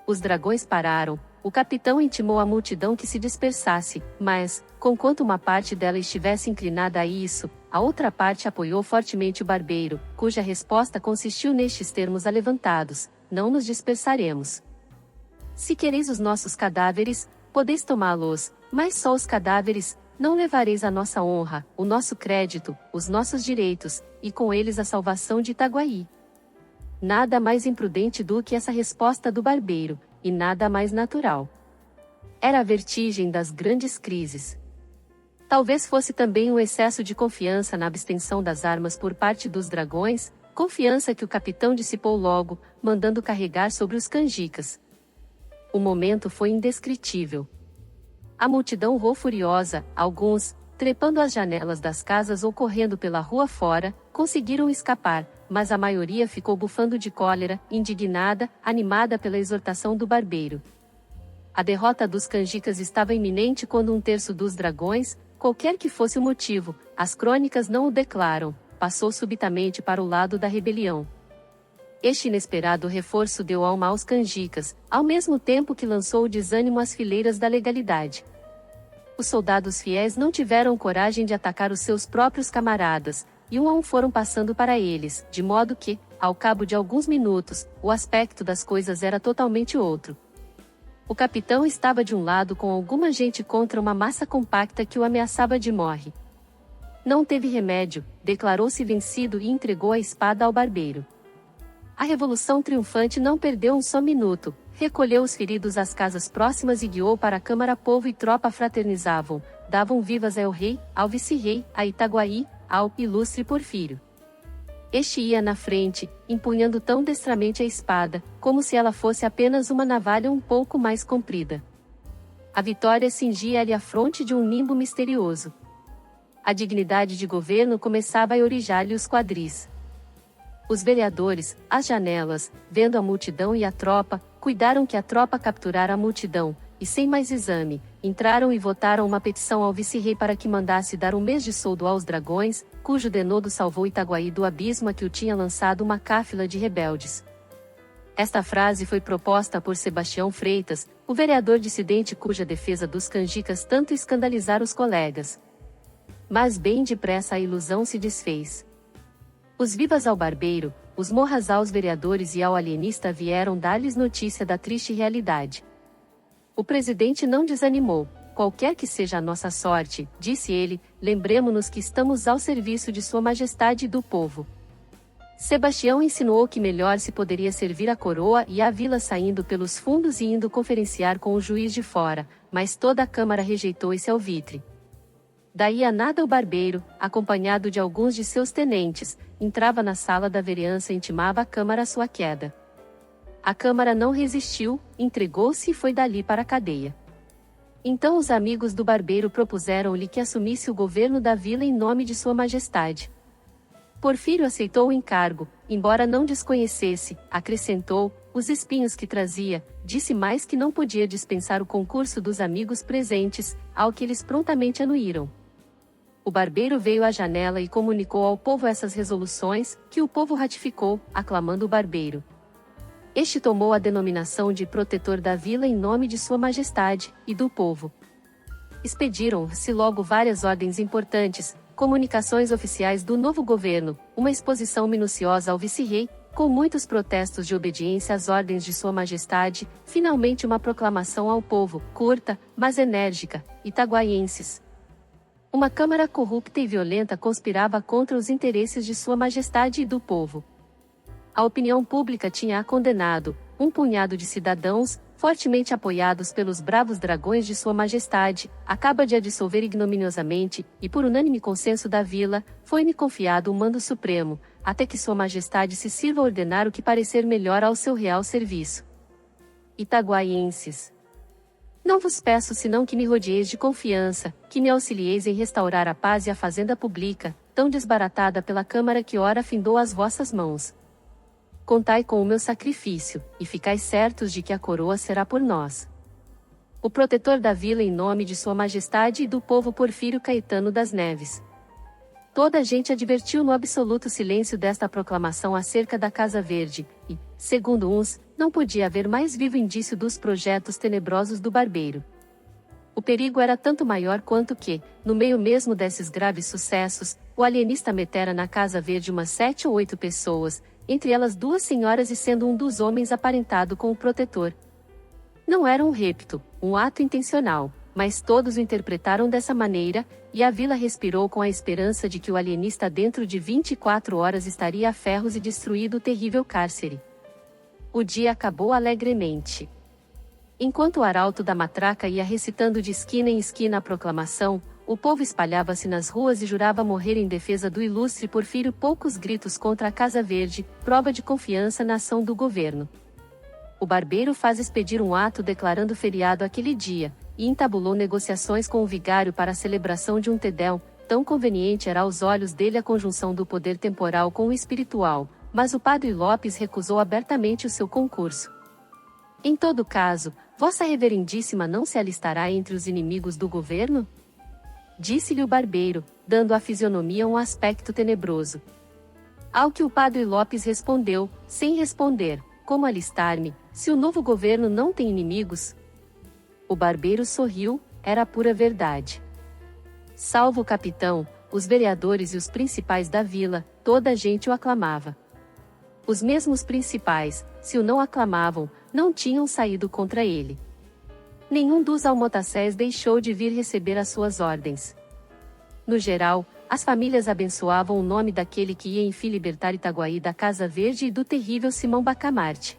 Os dragões pararam. O capitão intimou à multidão que se dispersasse, mas, conquanto uma parte dela estivesse inclinada a isso, a outra parte apoiou fortemente o barbeiro, cuja resposta consistiu nestes termos alevantados: não nos dispersaremos. Se quereis os nossos cadáveres, podeis tomá-los, mas só os cadáveres. Não levareis a nossa honra, o nosso crédito, os nossos direitos, e com eles a salvação de Itaguaí. Nada mais imprudente do que essa resposta do barbeiro, e nada mais natural. Era a vertigem das grandes crises. Talvez fosse também um excesso de confiança na abstenção das armas por parte dos dragões, confiança que o capitão dissipou logo, mandando carregar sobre os canjicas. O momento foi indescritível. A multidão rou furiosa, alguns, trepando as janelas das casas ou correndo pela rua fora, conseguiram escapar, mas a maioria ficou bufando de cólera, indignada, animada pela exortação do barbeiro. A derrota dos canjicas estava iminente quando um terço dos dragões, qualquer que fosse o motivo, as crônicas não o declaram, passou subitamente para o lado da rebelião. Este inesperado reforço deu alma aos canjicas, ao mesmo tempo que lançou o desânimo às fileiras da legalidade. Os soldados fiéis não tiveram coragem de atacar os seus próprios camaradas, e um a um foram passando para eles, de modo que, ao cabo de alguns minutos, o aspecto das coisas era totalmente outro. O capitão estava de um lado com alguma gente contra uma massa compacta que o ameaçava de morte. Não teve remédio, declarou-se vencido e entregou a espada ao barbeiro. A revolução triunfante não perdeu um só minuto, recolheu os feridos às casas próximas e guiou para a Câmara. Povo e tropa fraternizavam, davam vivas ao rei, ao vice-rei, a Itaguaí, ao ilustre Porfírio. Este ia na frente, empunhando tão destramente a espada, como se ela fosse apenas uma navalha um pouco mais comprida. A vitória cingia-lhe a fronte de um nimbo misterioso. A dignidade de governo começava a ourijar-lhe os quadris. Os vereadores, às janelas, vendo a multidão e a tropa, cuidaram que a tropa capturara a multidão, e sem mais exame, entraram e votaram uma petição ao vice-rei para que mandasse dar um mês de soldo aos dragões, cujo denodo salvou Itaguaí do abismo a que o tinha lançado uma cáfila de rebeldes. Esta frase foi proposta por Sebastião Freitas, o vereador dissidente cuja defesa dos canjicas tanto escandalizara os colegas. Mas bem depressa a ilusão se desfez. Os vivas ao barbeiro, os morras aos vereadores e ao alienista vieram dar-lhes notícia da triste realidade. O presidente não desanimou. Qualquer que seja a nossa sorte, disse ele, lembremo-nos que estamos ao serviço de Sua Majestade e do povo. Sebastião insinuou que melhor se poderia servir a coroa e a vila saindo pelos fundos e indo conferenciar com o juiz de fora, mas toda a Câmara rejeitou esse alvitre. Daí a nada o barbeiro, acompanhado de alguns de seus tenentes, entrava na sala da vereança e intimava a Câmara a sua queda. A Câmara não resistiu, entregou-se e foi dali para a cadeia. Então os amigos do barbeiro propuseram-lhe que assumisse o governo da vila em nome de Sua Majestade. Porfírio aceitou o encargo, embora não desconhecesse, acrescentou, os espinhos que trazia, disse mais que não podia dispensar o concurso dos amigos presentes, ao que eles prontamente anuíram. O barbeiro veio à janela e comunicou ao povo essas resoluções, que o povo ratificou, aclamando o barbeiro. Este tomou a denominação de protetor da vila em nome de Sua Majestade, e do povo. Expediram-se logo várias ordens importantes, comunicações oficiais do novo governo, uma exposição minuciosa ao vice-rei, com muitos protestos de obediência às ordens de Sua Majestade, finalmente uma proclamação ao povo, curta, mas enérgica, itaguaienses. Uma Câmara corrupta e violenta conspirava contra os interesses de Sua Majestade e do povo. A opinião pública tinha-a condenado, um punhado de cidadãos, fortemente apoiados pelos bravos dragões de Sua Majestade, acaba de a dissolver ignominiosamente, e por unânime consenso da vila, foi-me confiado o mando supremo, até que Sua Majestade se sirva ordenar o que parecer melhor ao seu real serviço. Itaguaienses. Não vos peço senão que me rodeeis de confiança, que me auxilieis em restaurar a paz e a fazenda pública, tão desbaratada pela Câmara que ora findou às vossas mãos. Contai com o meu sacrifício, e ficai certos de que a coroa será por nós. O protetor da vila em nome de Sua Majestade e do povo Porfírio Caetano das Neves. Toda a gente advertiu no absoluto silêncio desta proclamação acerca da Casa Verde, e, segundo uns, não podia haver mais vivo indício dos projetos tenebrosos do barbeiro. O perigo era tanto maior quanto que, no meio mesmo desses graves sucessos, o alienista metera na Casa Verde umas 7 ou 8 pessoas, entre elas 2 senhoras e sendo um dos homens aparentado com o protetor. Não era um repto, um ato intencional, mas todos o interpretaram dessa maneira, e a vila respirou com a esperança de que o alienista dentro de 24 horas estaria a ferros e destruído o terrível cárcere. O dia acabou alegremente. Enquanto o arauto da matraca ia recitando de esquina em esquina a proclamação, o povo espalhava-se nas ruas e jurava morrer em defesa do ilustre Porfírio. Poucos gritos contra a Casa Verde, prova de confiança na ação do governo. O barbeiro faz expedir um ato declarando feriado aquele dia, e entabulou negociações com o vigário para a celebração de um tedéu, tão conveniente era aos olhos dele a conjunção do poder temporal com o espiritual, mas o padre Lopes recusou abertamente o seu concurso. Em todo caso, Vossa Reverendíssima não se alistará entre os inimigos do governo? Disse-lhe o barbeiro, dando à fisionomia um aspecto tenebroso. Ao que o padre Lopes respondeu, sem responder, como alistar-me, se o novo governo não tem inimigos? O barbeiro sorriu, era a pura verdade. Salvo o capitão, os vereadores e os principais da vila, toda a gente o aclamava. Os mesmos principais, se o não aclamavam, não tinham saído contra ele. Nenhum dos almotacés deixou de vir receber as suas ordens. No geral, as famílias abençoavam o nome daquele que ia enfim libertar Itaguaí da Casa Verde e do terrível Simão Bacamarte.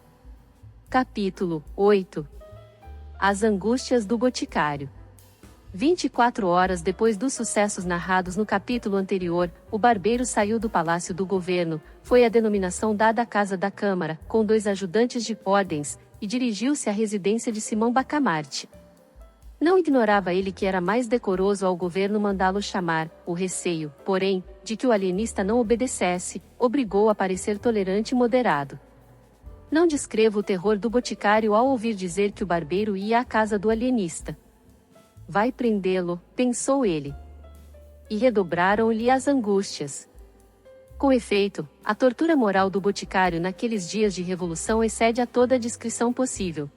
Capítulo 8. As angústias do Boticário. 24 horas depois dos sucessos narrados no capítulo anterior, o barbeiro saiu do Palácio do Governo, foi a denominação dada à Casa da Câmara, com 2 ajudantes de ordens, e dirigiu-se à residência de Simão Bacamarte. Não ignorava ele que era mais decoroso ao governo mandá-lo chamar, o receio, porém, de que o alienista não obedecesse, obrigou a parecer tolerante e moderado. Não descrevo o terror do boticário ao ouvir dizer que o barbeiro ia à casa do alienista. Vai prendê-lo, pensou ele. E redobraram-lhe as angústias. Com efeito, a tortura moral do boticário naqueles dias de revolução excede a toda a descrição possível.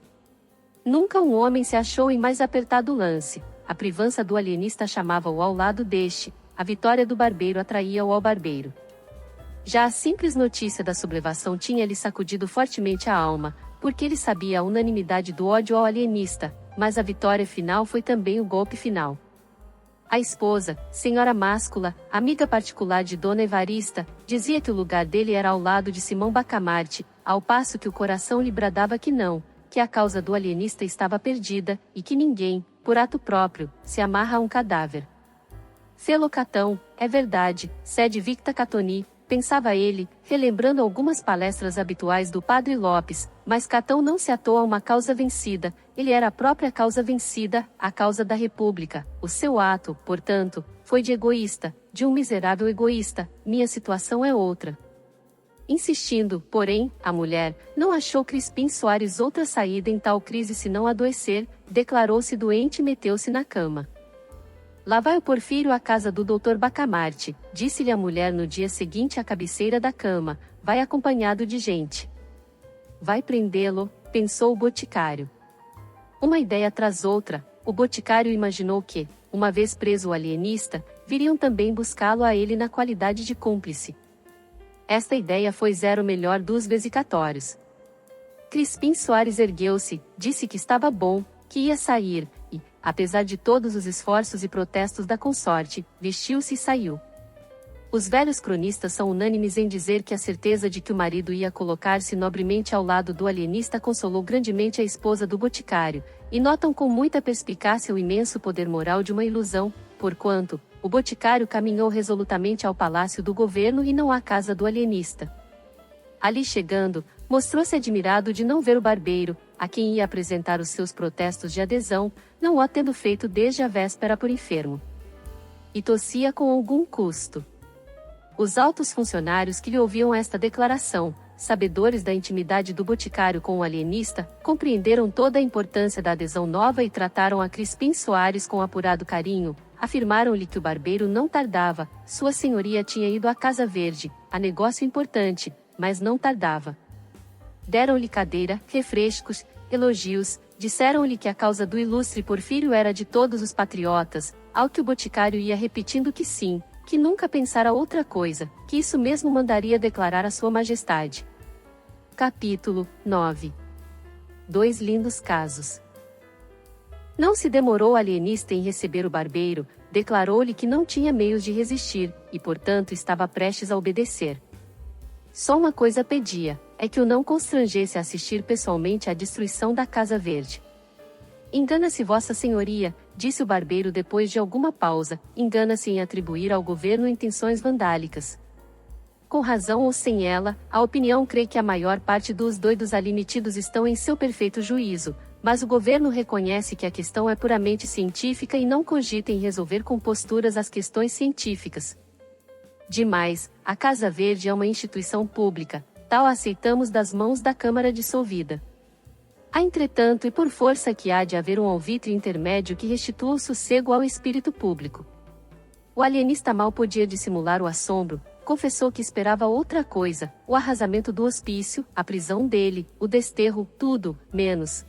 Nunca um homem se achou em mais apertado lance. A privança do alienista chamava-o ao lado deste, a vitória do barbeiro atraía-o ao barbeiro. Já a simples notícia da sublevação tinha-lhe sacudido fortemente a alma, porque ele sabia a unanimidade do ódio ao alienista, mas a vitória final foi também o golpe final. A esposa, senhora Máscula, amiga particular de Dona Evarista, dizia que o lugar dele era ao lado de Simão Bacamarte, ao passo que o coração lhe bradava que não, que a causa do alienista estava perdida, e que ninguém, por ato próprio, se amarra a um cadáver. Fê-lo Catão, é verdade, sede victa Catoni, pensava ele, relembrando algumas palestras habituais do Padre Lopes, mas Catão não se atou a uma causa vencida, ele era a própria causa vencida, a causa da República. O seu ato, portanto, foi de egoísta, de um miserável egoísta. Minha situação é outra. Insistindo, porém, a mulher, não achou Crispim Soares outra saída em tal crise senão adoecer, declarou-se doente e meteu-se na cama. Lá vai o Porfírio à casa do Dr. Bacamarte, disse-lhe a mulher no dia seguinte à cabeceira da cama, vai acompanhado de gente. Vai prendê-lo, pensou o boticário. Uma ideia tras outra, o boticário imaginou que, uma vez preso o alienista, viriam também buscá-lo a ele na qualidade de cúmplice. Esta ideia foi zero melhor dos vesicatórios. Crispim Soares ergueu-se, disse que estava bom, que ia sair, e, apesar de todos os esforços e protestos da consorte, vestiu-se e saiu. Os velhos cronistas são unânimes em dizer que a certeza de que o marido ia colocar-se nobremente ao lado do alienista consolou grandemente a esposa do boticário, e notam com muita perspicácia o imenso poder moral de uma ilusão, porquanto, o boticário caminhou resolutamente ao palácio do governo e não à casa do alienista. Ali chegando, mostrou-se admirado de não ver o barbeiro, a quem ia apresentar os seus protestos de adesão, não o tendo feito desde a véspera por enfermo. E tossia com algum custo. Os altos funcionários que lhe ouviam esta declaração, sabedores da intimidade do boticário com o alienista, compreenderam toda a importância da adesão nova e trataram a Crispim Soares com apurado carinho, afirmaram-lhe que o barbeiro não tardava, sua senhoria tinha ido à Casa Verde, a negócio importante, mas não tardava. Deram-lhe cadeira, refrescos, elogios, disseram-lhe que a causa do ilustre Porfírio era de todos os patriotas, ao que o boticário ia repetindo que sim, que nunca pensara outra coisa, que isso mesmo mandaria declarar a sua majestade. Capítulo 9. Dois lindos casos. Não se demorou o alienista em receber o barbeiro, declarou-lhe que não tinha meios de resistir, e portanto estava prestes a obedecer. Só uma coisa pedia, é que o não constrangesse a assistir pessoalmente à destruição da Casa Verde. Engana-se Vossa Senhoria, disse o barbeiro depois de alguma pausa, engana-se em atribuir ao governo intenções vandálicas. Com razão ou sem ela, a opinião crê que a maior parte dos doidos ali metidos estão em seu perfeito juízo, mas o governo reconhece que a questão é puramente científica e não cogita em resolver com posturas as questões científicas. Demais, a Casa Verde é uma instituição pública, tal aceitamos das mãos da Câmara dissolvida. Há entretanto e por força que há de haver um alvitre intermédio que restitua o sossego ao espírito público. O alienista mal podia dissimular o assombro, confessou que esperava outra coisa, o arrasamento do hospício, a prisão dele, o desterro, tudo, menos.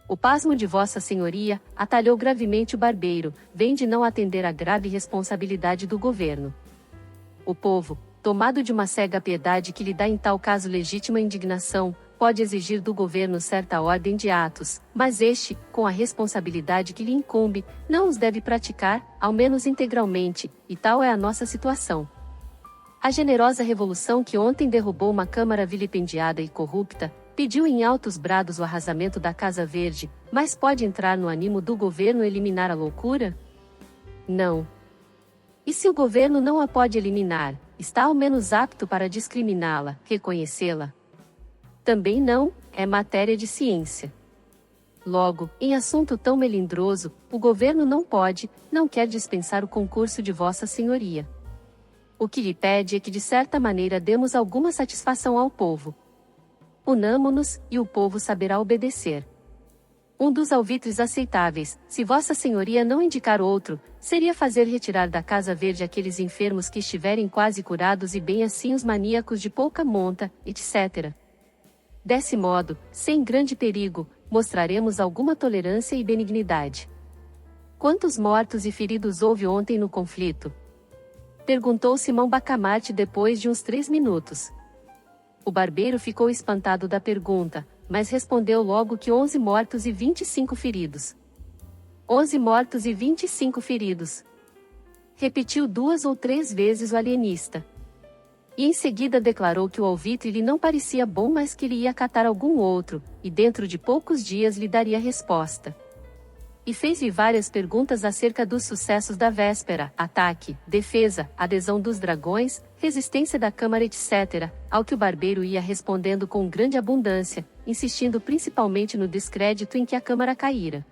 O pasmo de Vossa Senhoria, atalhou gravemente o barbeiro, vem de não atender à grave responsabilidade do governo. O povo, tomado de uma cega piedade que lhe dá em tal caso legítima indignação, pode exigir do governo certa ordem de atos, mas este, com a responsabilidade que lhe incumbe, não os deve praticar, ao menos integralmente, e tal é a nossa situação. A generosa revolução que ontem derrubou uma Câmara vilipendiada e corrupta, pediu em altos brados o arrasamento da Casa Verde, mas pode entrar no ânimo do governo eliminar a loucura? Não. E se o governo não a pode eliminar, está ao menos apto para discriminá-la, reconhecê-la? Também não, é matéria de ciência. Logo, em assunto tão melindroso, o governo não pode, não quer dispensar o concurso de Vossa Senhoria. O que lhe pede é que de certa maneira demos alguma satisfação ao povo. unamo-nos, e o povo saberá obedecer. Um dos alvitres aceitáveis, se Vossa Senhoria não indicar outro, seria fazer retirar da Casa Verde aqueles enfermos que estiverem quase curados e bem assim os maníacos de pouca monta, etc. Desse modo, sem grande perigo, mostraremos alguma tolerância e benignidade. Quantos mortos e feridos houve ontem no conflito? Perguntou Simão Bacamarte depois de uns 3 minutos. O barbeiro ficou espantado da pergunta, mas respondeu logo que 11 mortos e 25 feridos. 11 mortos e 25 feridos. Repetiu 2 ou 3 vezes o alienista. E em seguida declarou que o alvitre lhe não parecia bom, mas que ele ia catar algum outro, e dentro de poucos dias lhe daria resposta. E fez-lhe várias perguntas acerca dos sucessos da véspera, ataque, defesa, adesão dos dragões, resistência da Câmara, etc., ao que o barbeiro ia respondendo com grande abundância, insistindo principalmente no descrédito em que a Câmara caíra.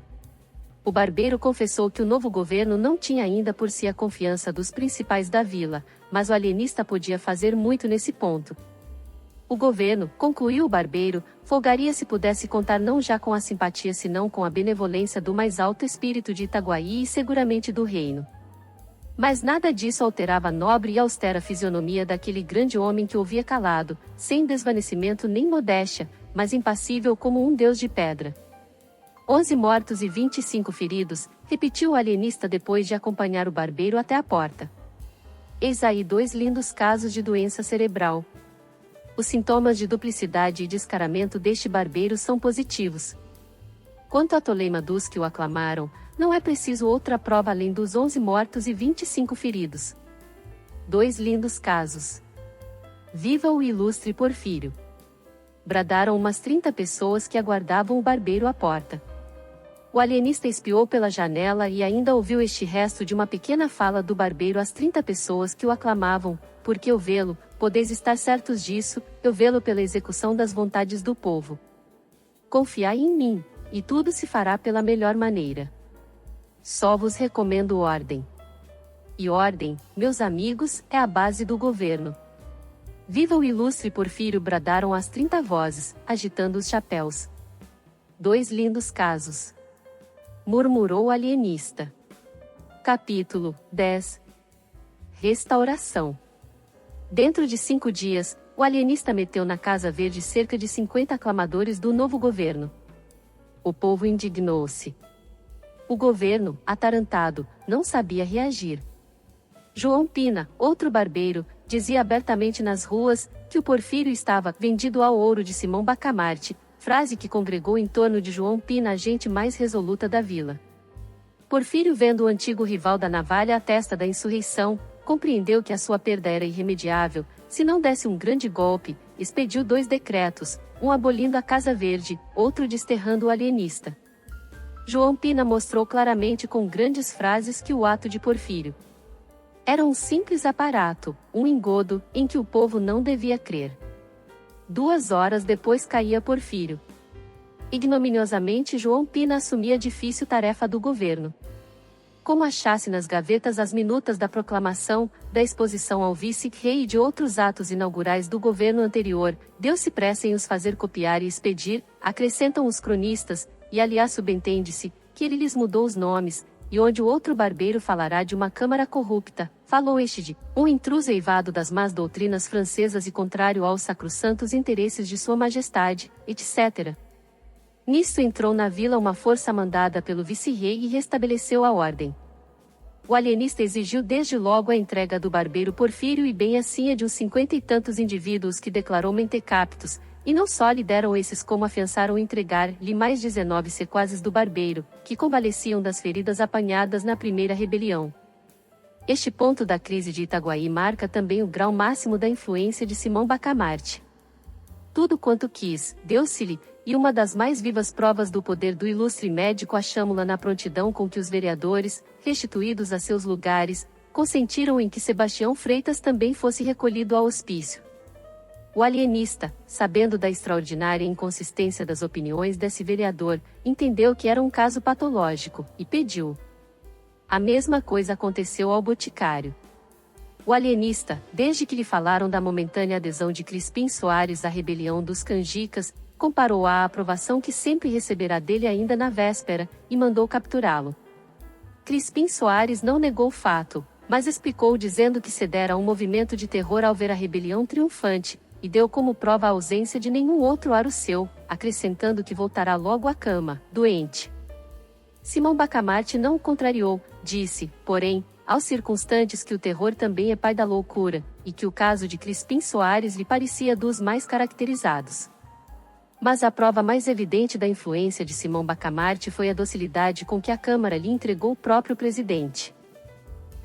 O barbeiro confessou que o novo governo não tinha ainda por si a confiança dos principais da vila, mas o alienista podia fazer muito nesse ponto. O governo, concluiu o barbeiro, folgaria se pudesse contar não já com a simpatia senão com a benevolência do mais alto espírito de Itaguaí e seguramente do reino. Mas nada disso alterava a nobre e austera fisionomia daquele grande homem que ouvia calado, sem desvanecimento nem modéstia, mas impassível como um deus de pedra. 11 mortos e 25 feridos, repetiu o alienista depois de acompanhar o barbeiro até a porta. Eis aí 2 lindos casos de doença cerebral. Os sintomas de duplicidade e descaramento deste barbeiro são positivos. Quanto à toleima dos que o aclamaram, não é preciso outra prova além dos 11 mortos e 25 feridos. 2 lindos casos. Viva o ilustre Porfírio! Bradaram umas 30 pessoas que aguardavam o barbeiro à porta. O alienista espiou pela janela e ainda ouviu este resto de uma pequena fala do barbeiro às 30 pessoas que o aclamavam, porque eu vê-lo, podeis estar certos disso, eu vê-lo pela execução das vontades do povo. Confiai em mim, e tudo se fará pela melhor maneira. Só vos recomendo ordem. E ordem, meus amigos, é a base do governo. Viva o ilustre Porfírio! Bradaram as 30 vozes, agitando os chapéus. 2 lindos casos. Murmurou o alienista. Capítulo 10. Restauração. Dentro de 5 dias, o alienista meteu na Casa Verde cerca de 50 aclamadores do novo governo. O povo indignou-se. O governo, atarantado, não sabia reagir. João Pina, outro barbeiro, dizia abertamente nas ruas que o Porfírio estava vendido ao ouro de Simão Bacamarte, frase que congregou em torno de João Pina a gente mais resoluta da vila. Porfírio, vendo o antigo rival da navalha à testa da insurreição, compreendeu que a sua perda era irremediável, se não desse um grande golpe, expediu 2 decretos, um abolindo a Casa Verde, outro desterrando o alienista. João Pina mostrou claramente com grandes frases que o ato de Porfírio era um simples aparato, um engodo, em que o povo não devia crer. 2 horas depois caía Porfírio. Ignominiosamente João Pina assumia a difícil tarefa do governo. Como achasse nas gavetas as minutas da proclamação, da exposição ao vice-rei e de outros atos inaugurais do governo anterior, deu-se pressa em os fazer copiar e expedir, acrescentam os cronistas, e aliás subentende-se, que ele lhes mudou os nomes, e onde o outro barbeiro falará de uma câmara corrupta, falou este de um intruso eivado das más doutrinas francesas e contrário aos sacrossantos interesses de sua majestade, etc. Nisto entrou na vila uma força mandada pelo vice-rei e restabeleceu a ordem. O alienista exigiu desde logo a entrega do barbeiro Porfírio e bem assim a de uns 50 e tantos indivíduos que declarou mentecaptos, e não só lhe deram esses como afiançaram entregar-lhe mais 19 sequazes do barbeiro, que convalesciam das feridas apanhadas na primeira rebelião. Este ponto da crise de Itaguaí marca também o grau máximo da influência de Simão Bacamarte. Tudo quanto quis, deu-se-lhe, e uma das mais vivas provas do poder do ilustre médico achamo-la na prontidão com que os vereadores, restituídos a seus lugares, consentiram em que Sebastião Freitas também fosse recolhido ao hospício. O alienista, sabendo da extraordinária inconsistência das opiniões desse vereador, entendeu que era um caso patológico, e pediu. A mesma coisa aconteceu ao boticário. O alienista, desde que lhe falaram da momentânea adesão de Crispim Soares à rebelião dos canjicas, comparou à aprovação que sempre receberá dele ainda na véspera, e mandou capturá-lo. Crispim Soares não negou o fato, mas explicou dizendo que cedera a um movimento de terror ao ver a rebelião triunfante, e deu como prova a ausência de nenhum outro aro seu, acrescentando que voltará logo à cama, doente. Simão Bacamarte não o contrariou, disse, porém, aos circunstantes que o terror também é pai da loucura, e que o caso de Crispim Soares lhe parecia dos mais caracterizados. Mas a prova mais evidente da influência de Simão Bacamarte foi a docilidade com que a Câmara lhe entregou o próprio presidente.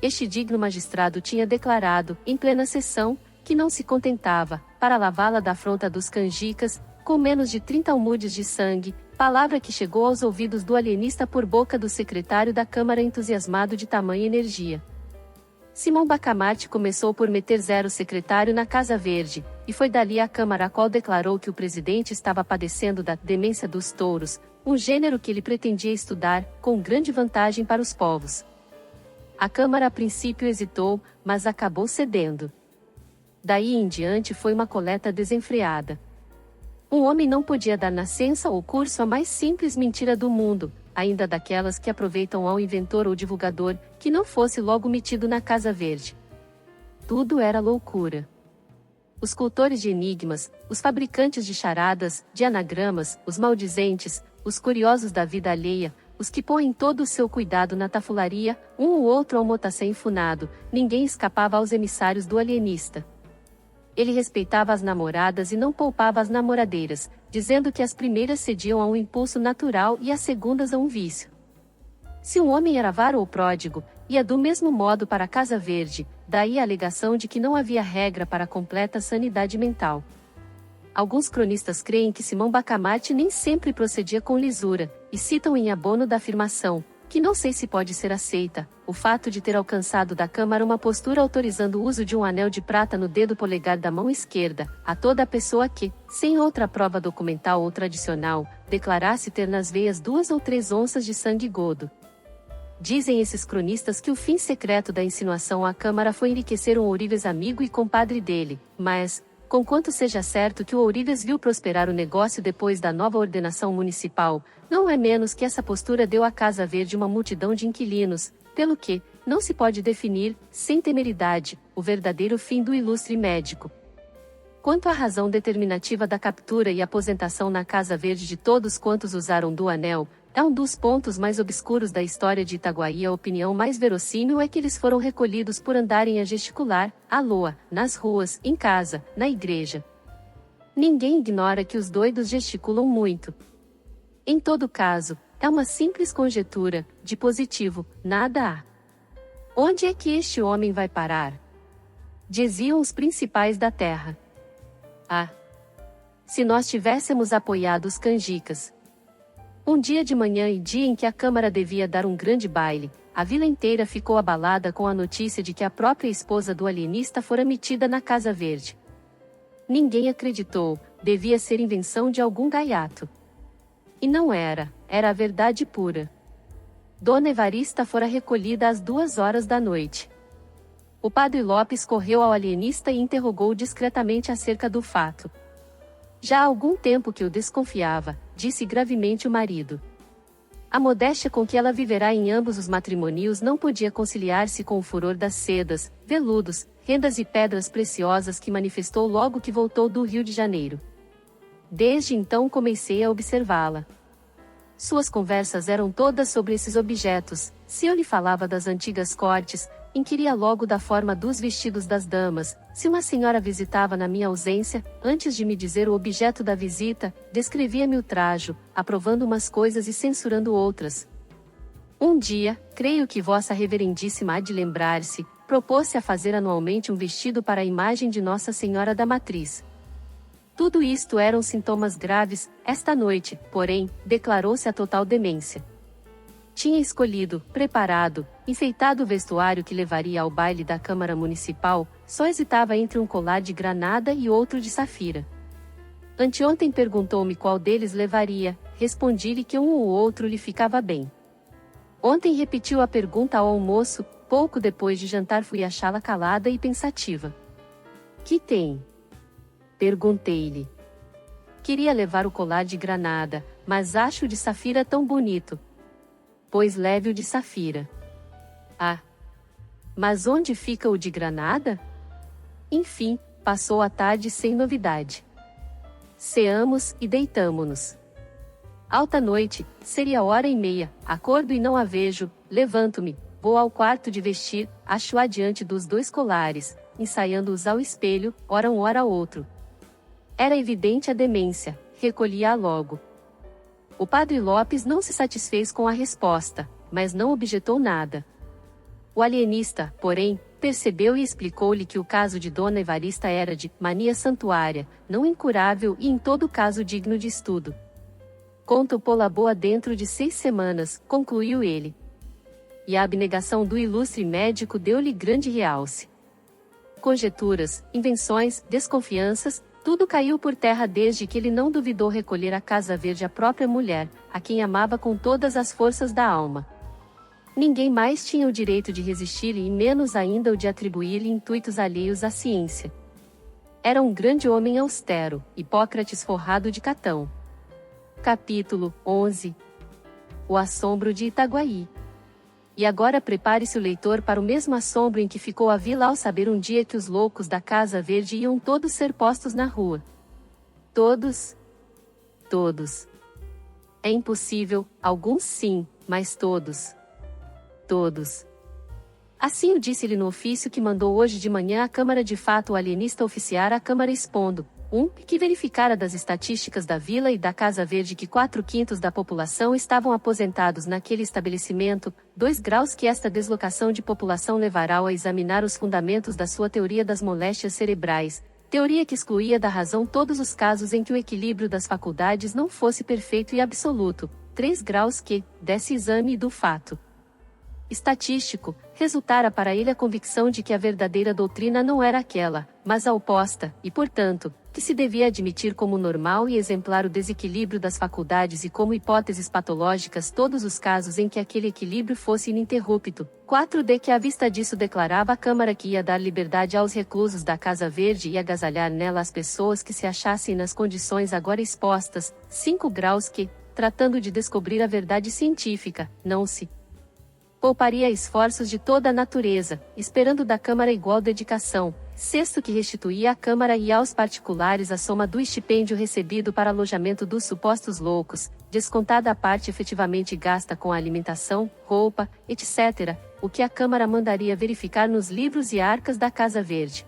Este digno magistrado tinha declarado, em plena sessão, que não se contentava, para lavá-la da afronta dos canjicas, com menos de 30 almudes de sangue, palavra que chegou aos ouvidos do alienista por boca do secretário da Câmara entusiasmado de tamanha energia. Simão Bacamarte começou por meter zero secretário na Casa Verde, e foi dali à Câmara a qual declarou que o presidente estava padecendo da demência dos touros, um gênero que ele pretendia estudar, com grande vantagem para os povos. A Câmara a princípio hesitou, mas acabou cedendo. Daí em diante foi uma coleta desenfreada. Um homem não podia dar nascença ou curso à mais simples mentira do mundo, ainda daquelas que aproveitam ao inventor ou divulgador, que não fosse logo metido na Casa Verde. Tudo era loucura. Os cultores de enigmas, os fabricantes de charadas, de anagramas, os maldizentes, os curiosos da vida alheia, os que põem todo o seu cuidado na tafularia, um ou outro almotacé enfunado, ninguém escapava aos emissários do alienista. Ele respeitava as namoradas e não poupava as namoradeiras, dizendo que as primeiras cediam a um impulso natural e as segundas a um vício. Se um homem era avaro ou pródigo, ia do mesmo modo para a Casa Verde, daí a alegação de que não havia regra para a completa sanidade mental. Alguns cronistas creem que Simão Bacamarte nem sempre procedia com lisura, e citam em abono da afirmação, que não sei se pode ser aceita, o fato de ter alcançado da Câmara uma postura autorizando o uso de um anel de prata no dedo polegar da mão esquerda, a toda pessoa que, sem outra prova documental ou tradicional, declarasse ter nas veias 2 ou 3 onças de sangue godo. Dizem esses cronistas que o fim secreto da insinuação à Câmara foi enriquecer um ourives amigo e compadre dele, mas, conquanto seja certo que o ourives viu prosperar o negócio depois da nova ordenação municipal, não é menos que essa postura deu à Casa Verde uma multidão de inquilinos, pelo que, não se pode definir, sem temeridade, o verdadeiro fim do ilustre médico. Quanto à razão determinativa da captura e aposentação na Casa Verde de todos quantos usaram do anel, é um dos pontos mais obscuros da história de Itaguaí. A opinião mais verossímil é que eles foram recolhidos por andarem a gesticular, à loa, nas ruas, em casa, na igreja. Ninguém ignora que os doidos gesticulam muito. Em todo caso, é uma simples conjetura, de positivo, nada há. Onde é que este homem vai parar? Diziam os principais da terra. Ah! Se nós tivéssemos apoiado os canjicas. Um dia de manhã e dia em que a Câmara devia dar um grande baile, a vila inteira ficou abalada com a notícia de que a própria esposa do alienista fora metida na Casa Verde. Ninguém acreditou, devia ser invenção de algum gaiato. E não era, era a verdade pura. Dona Evarista fora recolhida às 2 horas da noite. O padre Lopes correu ao alienista e interrogou discretamente acerca do fato. Já há algum tempo que eu desconfiava, disse gravemente o marido. A modéstia com que ela viverá em ambos os matrimônios não podia conciliar-se com o furor das sedas, veludos, rendas e pedras preciosas que manifestou logo que voltou do Rio de Janeiro. Desde então comecei a observá-la. Suas conversas eram todas sobre esses objetos. Se eu lhe falava das antigas cortes, inquiria logo da forma dos vestidos das damas. Se uma senhora visitava na minha ausência, antes de me dizer o objeto da visita, descrevia-me o trajo, aprovando umas coisas e censurando outras. Um dia, creio que Vossa Reverendíssima há de lembrar-se, propôs-se a fazer anualmente um vestido para a imagem de Nossa Senhora da Matriz. Tudo isto eram sintomas graves. Esta noite, porém, declarou-se a total demência. Tinha escolhido, preparado, enfeitado o vestuário que levaria ao baile da Câmara Municipal, só hesitava entre um colar de granada e outro de safira. Anteontem perguntou-me qual deles levaria, respondi-lhe que um ou outro lhe ficava bem. Ontem repetiu a pergunta ao almoço, Pouco depois de jantar fui achá-la calada e pensativa. Que tem? Perguntei-lhe. Queria levar o colar de granada, mas acho o de safira tão bonito. Pois leve o de safira. Ah! Mas onde fica o de granada? Enfim, passou a tarde sem novidade. Ceamos e deitamo-nos. Alta noite, seria 1h30, acordo e não a vejo, levanto-me, vou ao quarto de vestir, acho-a diante dos 2 colares, ensaiando-os ao espelho, ora um ora outro. Era evidente a demência, recolhi-a logo. O padre Lopes não se satisfez com a resposta, mas não objetou nada. O alienista, porém, percebeu e explicou-lhe que o caso de Dona Evarista era de mania santuária, não incurável e em todo caso digno de estudo. Conto pô-la boa dentro de 6 semanas, concluiu ele. E a abnegação do ilustre médico deu-lhe grande realce. Conjeturas, invenções, desconfianças, tudo caiu por terra desde que ele não duvidou recolher à Casa Verde a própria mulher, a quem amava com todas as forças da alma. Ninguém mais tinha o direito de resistir e menos ainda o de atribuir-lhe intuitos alheios à ciência. Era um grande homem austero, Hipócrates forrado de catão. Capítulo 11. O assombro de Itaguaí. E agora prepare-se o leitor para o mesmo assombro em que ficou a vila ao saber um dia que os loucos da Casa Verde iam todos ser postos na rua. Todos? Todos. É impossível, alguns sim, mas todos. Todos. Assim o disse-lhe no ofício que mandou hoje de manhã à Câmara. De fato o alienista oficiara à Câmara expondo, que verificara das estatísticas da vila e da Casa Verde que 4/5 da população estavam aposentados naquele estabelecimento, 2 graus que esta deslocação de população levará a examinar os fundamentos da sua teoria das moléstias cerebrais, teoria que excluía da razão todos os casos em que o equilíbrio das faculdades não fosse perfeito e absoluto, 3 graus que, desse exame do fato estatístico, resultara para ele a convicção de que a verdadeira doutrina não era aquela, mas a oposta, e portanto, que se devia admitir como normal e exemplar o desequilíbrio das faculdades e como hipóteses patológicas todos os casos em que aquele equilíbrio fosse ininterrupto. 4d que à vista disso declarava a Câmara que ia dar liberdade aos reclusos da Casa Verde e agasalhar nela as pessoas que se achassem nas condições agora expostas, 5 graus que, tratando de descobrir a verdade científica, não se pouparia esforços de toda a natureza, esperando da Câmara igual dedicação. 6º que restituía à Câmara e aos particulares a soma do estipêndio recebido para alojamento dos supostos loucos, descontada a parte efetivamente gasta com a alimentação, roupa, etc., o que a Câmara mandaria verificar nos livros e arcas da Casa Verde.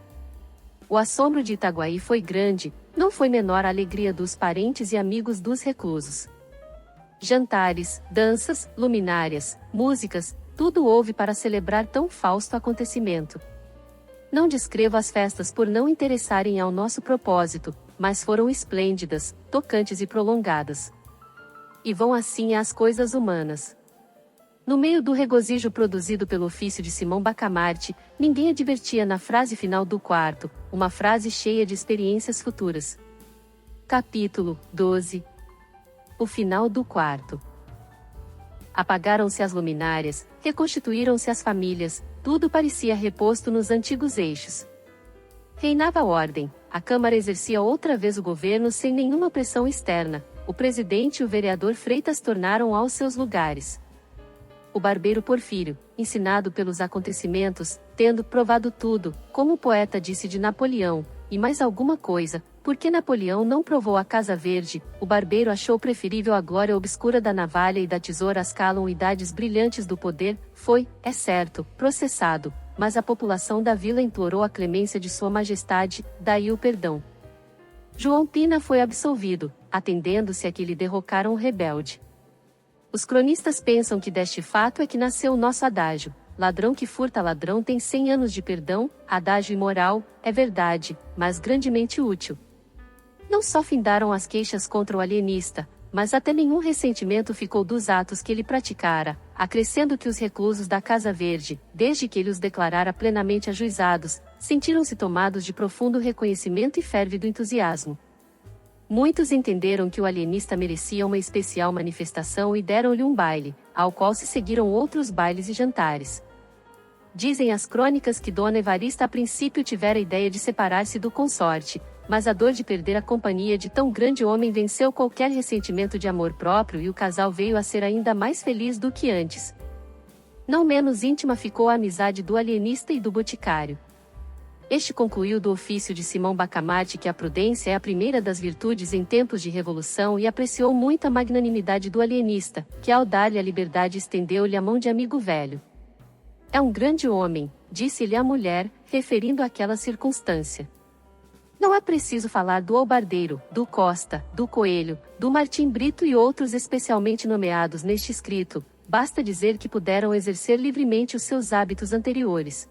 O assombro de Itaguaí foi grande, não foi menor a alegria dos parentes e amigos dos reclusos. Jantares, danças, luminárias, músicas, tudo houve para celebrar tão fausto acontecimento. Não descrevo as festas por não interessarem ao nosso propósito, mas foram esplêndidas, tocantes e prolongadas. E vão assim as coisas humanas. No meio do regozijo produzido pelo ofício de Simão Bacamarte, ninguém advertia na frase final do quarto, uma frase cheia de experiências futuras. Capítulo 12. O final do quarto. Apagaram-se as luminárias, reconstituíram-se as famílias, tudo parecia reposto nos antigos eixos. Reinava a ordem, a Câmara exercia outra vez o governo sem nenhuma pressão externa, o presidente e o vereador Freitas tornaram aos seus lugares. O barbeiro Porfírio, ensinado pelos acontecimentos, tendo provado tudo, como o poeta disse de Napoleão, e mais alguma coisa, porque Napoleão não provou a Casa Verde, o barbeiro achou preferível a glória obscura da navalha e da tesoura às calunidades brilhantes do poder, foi, é certo, processado, mas a população da vila implorou a clemência de Sua Majestade, daí o perdão. João Pina foi absolvido, atendendo-se a que lhe derrocaram o rebelde. Os cronistas pensam que deste fato é que nasceu o nosso adágio: ladrão que furta ladrão tem 100 anos de perdão. Adágio imoral, é verdade, mas grandemente útil. Não só findaram as queixas contra o alienista, mas até nenhum ressentimento ficou dos atos que ele praticara, acrescendo que os reclusos da Casa Verde, desde que ele os declarara plenamente ajuizados, sentiram-se tomados de profundo reconhecimento e férvido entusiasmo. Muitos entenderam que o alienista merecia uma especial manifestação e deram-lhe um baile, ao qual se seguiram outros bailes e jantares. Dizem as crônicas que Dona Evarista a princípio tivera a ideia de separar-se do consorte, mas a dor de perder a companhia de tão grande homem venceu qualquer ressentimento de amor próprio e o casal veio a ser ainda mais feliz do que antes. Não menos íntima ficou a amizade do alienista e do boticário. Este concluiu do ofício de Simão Bacamarte que a prudência é a primeira das virtudes em tempos de revolução e apreciou muito a magnanimidade do alienista, que ao dar-lhe a liberdade estendeu-lhe a mão de amigo velho. É um grande homem, disse-lhe a mulher, referindo àquela circunstância. Não é preciso falar do Albardeiro, do Costa, do Coelho, do Martim Brito e outros especialmente nomeados neste escrito, basta dizer que puderam exercer livremente os seus hábitos anteriores.